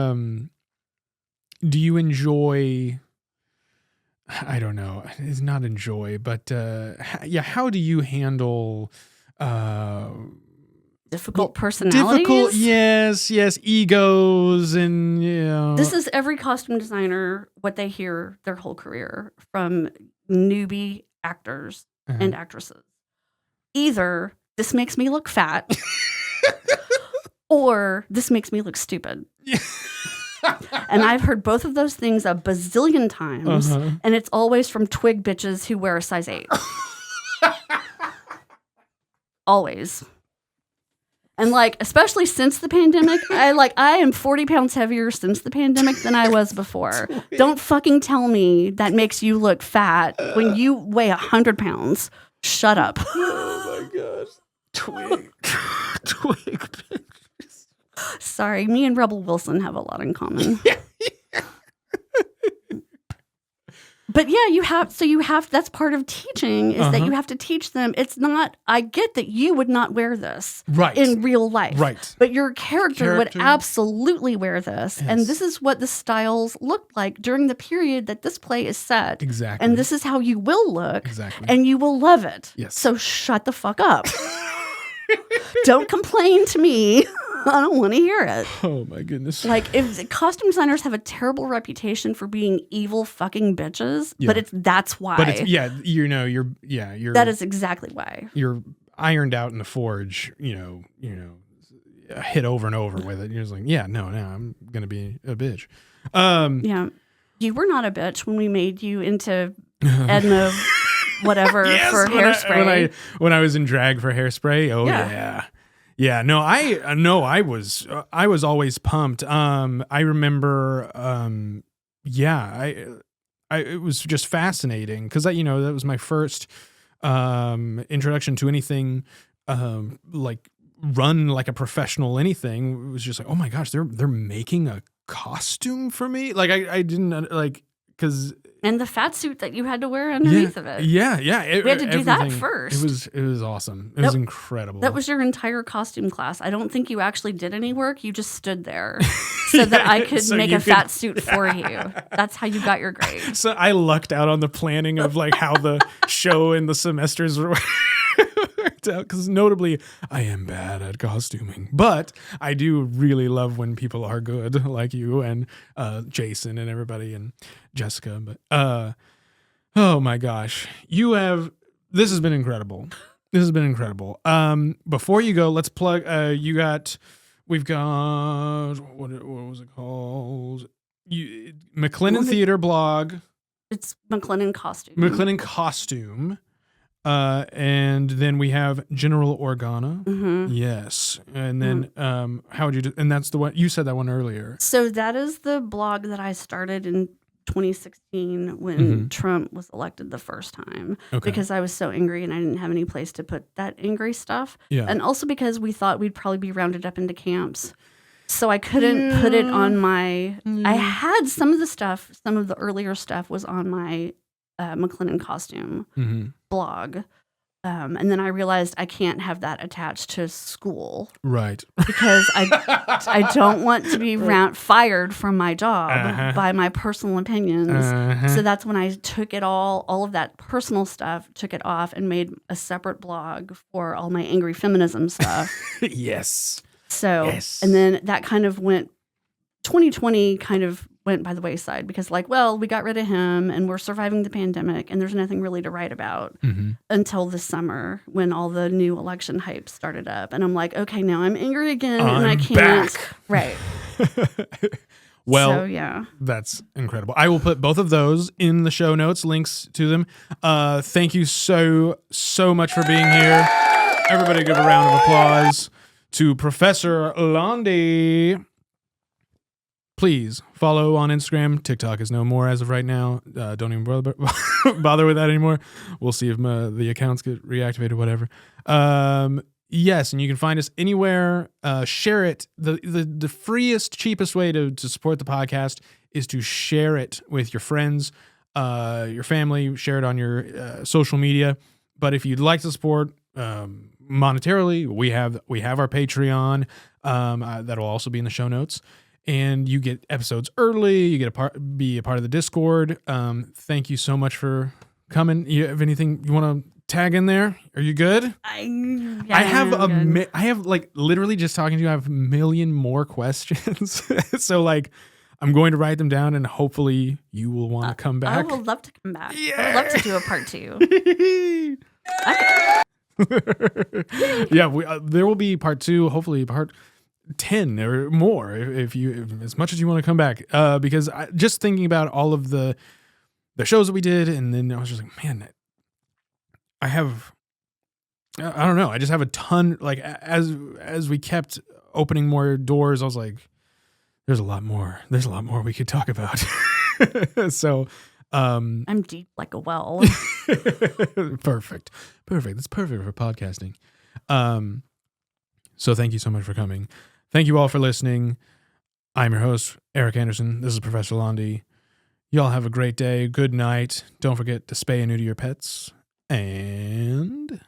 S1: enjoy? I don't know. It's not enjoy, but how do you handle
S2: difficult personalities?
S1: Yes, egos, and
S2: This is every costume designer what they hear their whole career from newbie actors and actresses. Either this makes me look fat, or this makes me look stupid. And I've heard both of those things a bazillion times, and it's always from twig bitches who wear a size 8. Always. And like, especially since the pandemic, I am 40 pounds heavier since the pandemic than I was before. Don't fucking tell me that makes you look fat when you weigh 100 pounds. Shut up.
S1: Oh my gosh. Twig bitches.
S2: Sorry, me and Rebel Wilson have a lot in common. But yeah, you have, that's part of teaching is that you have to teach them. It's not, I get that you would not wear this in real life. Right. But your character would absolutely wear this. Yes. And this is what the styles looked like during the period that this play is set. Exactly. And this is how you will look. Exactly. And you will love it. Yes. So shut the fuck up. Don't complain to me. I don't want to hear it.
S1: Oh my goodness.
S2: Like, if costume designers have a terrible reputation for being evil fucking bitches, but that's why.
S1: But it's, you're
S2: that is exactly why.
S1: You're ironed out in the forge, hit over and over with it. You're just like, I'm going to be a bitch.
S2: You were not a bitch when we made you into Edna whatever for Hairspray.
S1: When I was in drag for Hairspray. Oh yeah. Yeah, no, I was always pumped. I remember, it was just fascinating because that was my first introduction to anything like run like a professional anything. It was just like, oh my gosh, they're making a costume for me. Like I didn't like because.
S2: And the fat suit that you had to wear underneath of it.
S1: Yeah.
S2: We had to do that first.
S1: It was awesome. It was incredible.
S2: That was your entire costume class. I don't think you actually did any work. You just stood there so that I could make a fat suit for you. That's how you got your grade.
S1: So I lucked out on the planning of like how the show and the semesters were worked out. Because notably, I am bad at costuming. But I do really love when people are good, like you and Jason and everybody and Jessica. But oh my gosh, this has been incredible. Before you go, let's plug. We've got what was it called? McLennan Theater blog.
S2: It's McLennan Costume.
S1: McLennan Costume. And then we have General Organa. Mm-hmm. Yes. And then how would you do? And that's the one you said that one earlier.
S2: So that is the blog that I started in 2016 when Trump was elected the first time, because I was so angry and I didn't have any place to put that angry stuff.
S1: Yeah.
S2: And also because we thought we'd probably be rounded up into camps. So I couldn't put it on my, I had some of the stuff, some of the earlier stuff was on my McLennan costume blog. And then I realized I can't have that attached to school.
S1: Right.
S2: Because I don't want to be fired from my job by my personal opinions. So that's when I took it all of that personal stuff, took it off and made a separate blog for all my angry feminism stuff.
S1: Yes.
S2: So,
S1: yes.
S2: And then that kind of 2020 kind of went by the wayside because we got rid of him and we're surviving the pandemic and there's nothing really to write about until this summer when all the new election hype started up. And I'm like, okay, now I'm angry again and I can't.
S1: Back.
S2: Right.
S1: Well,
S2: so, yeah.
S1: That's incredible. I will put both of those in the show notes, links to them. Thank you so much for being here. Everybody give a round of applause to Professor Laundy. Please follow on Instagram. TikTok is no more as of right now. Don't even bother with that anymore. We'll see if the accounts get reactivated, whatever. Yes, and you can find us anywhere. Share it. The freest, cheapest way to support the podcast is to share it with your friends, your family. Share it on your social media. But if you'd like to support monetarily, we have our Patreon. That'll also be in the show notes. And you get episodes early. You get be a part of the Discord. Thank you so much for coming. You have anything you want to tag in there? Are you good? I have literally just talking to you. I have a million more questions. So I'm going to write them down, and hopefully you will want to come back.
S2: I would love to come back. Yeah. I would love to do a part 2.
S1: Yeah, there will be part 2. Hopefully part 10 or more if as much as you want to come back, because just thinking about all of the shows that we did, and then I was just like, man, I don't know, I just have a ton. As we kept opening more doors, I was like, there's a lot more we could talk about. So
S2: I'm deep like a well.
S1: Perfect. That's perfect for podcasting. So thank you so much for coming. Thank you all for listening. I'm your host, Eric Anderson. This is Professor Laundy. Y'all have a great day. Good night. Don't forget to spay and neuter your pets. And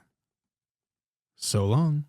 S1: so long.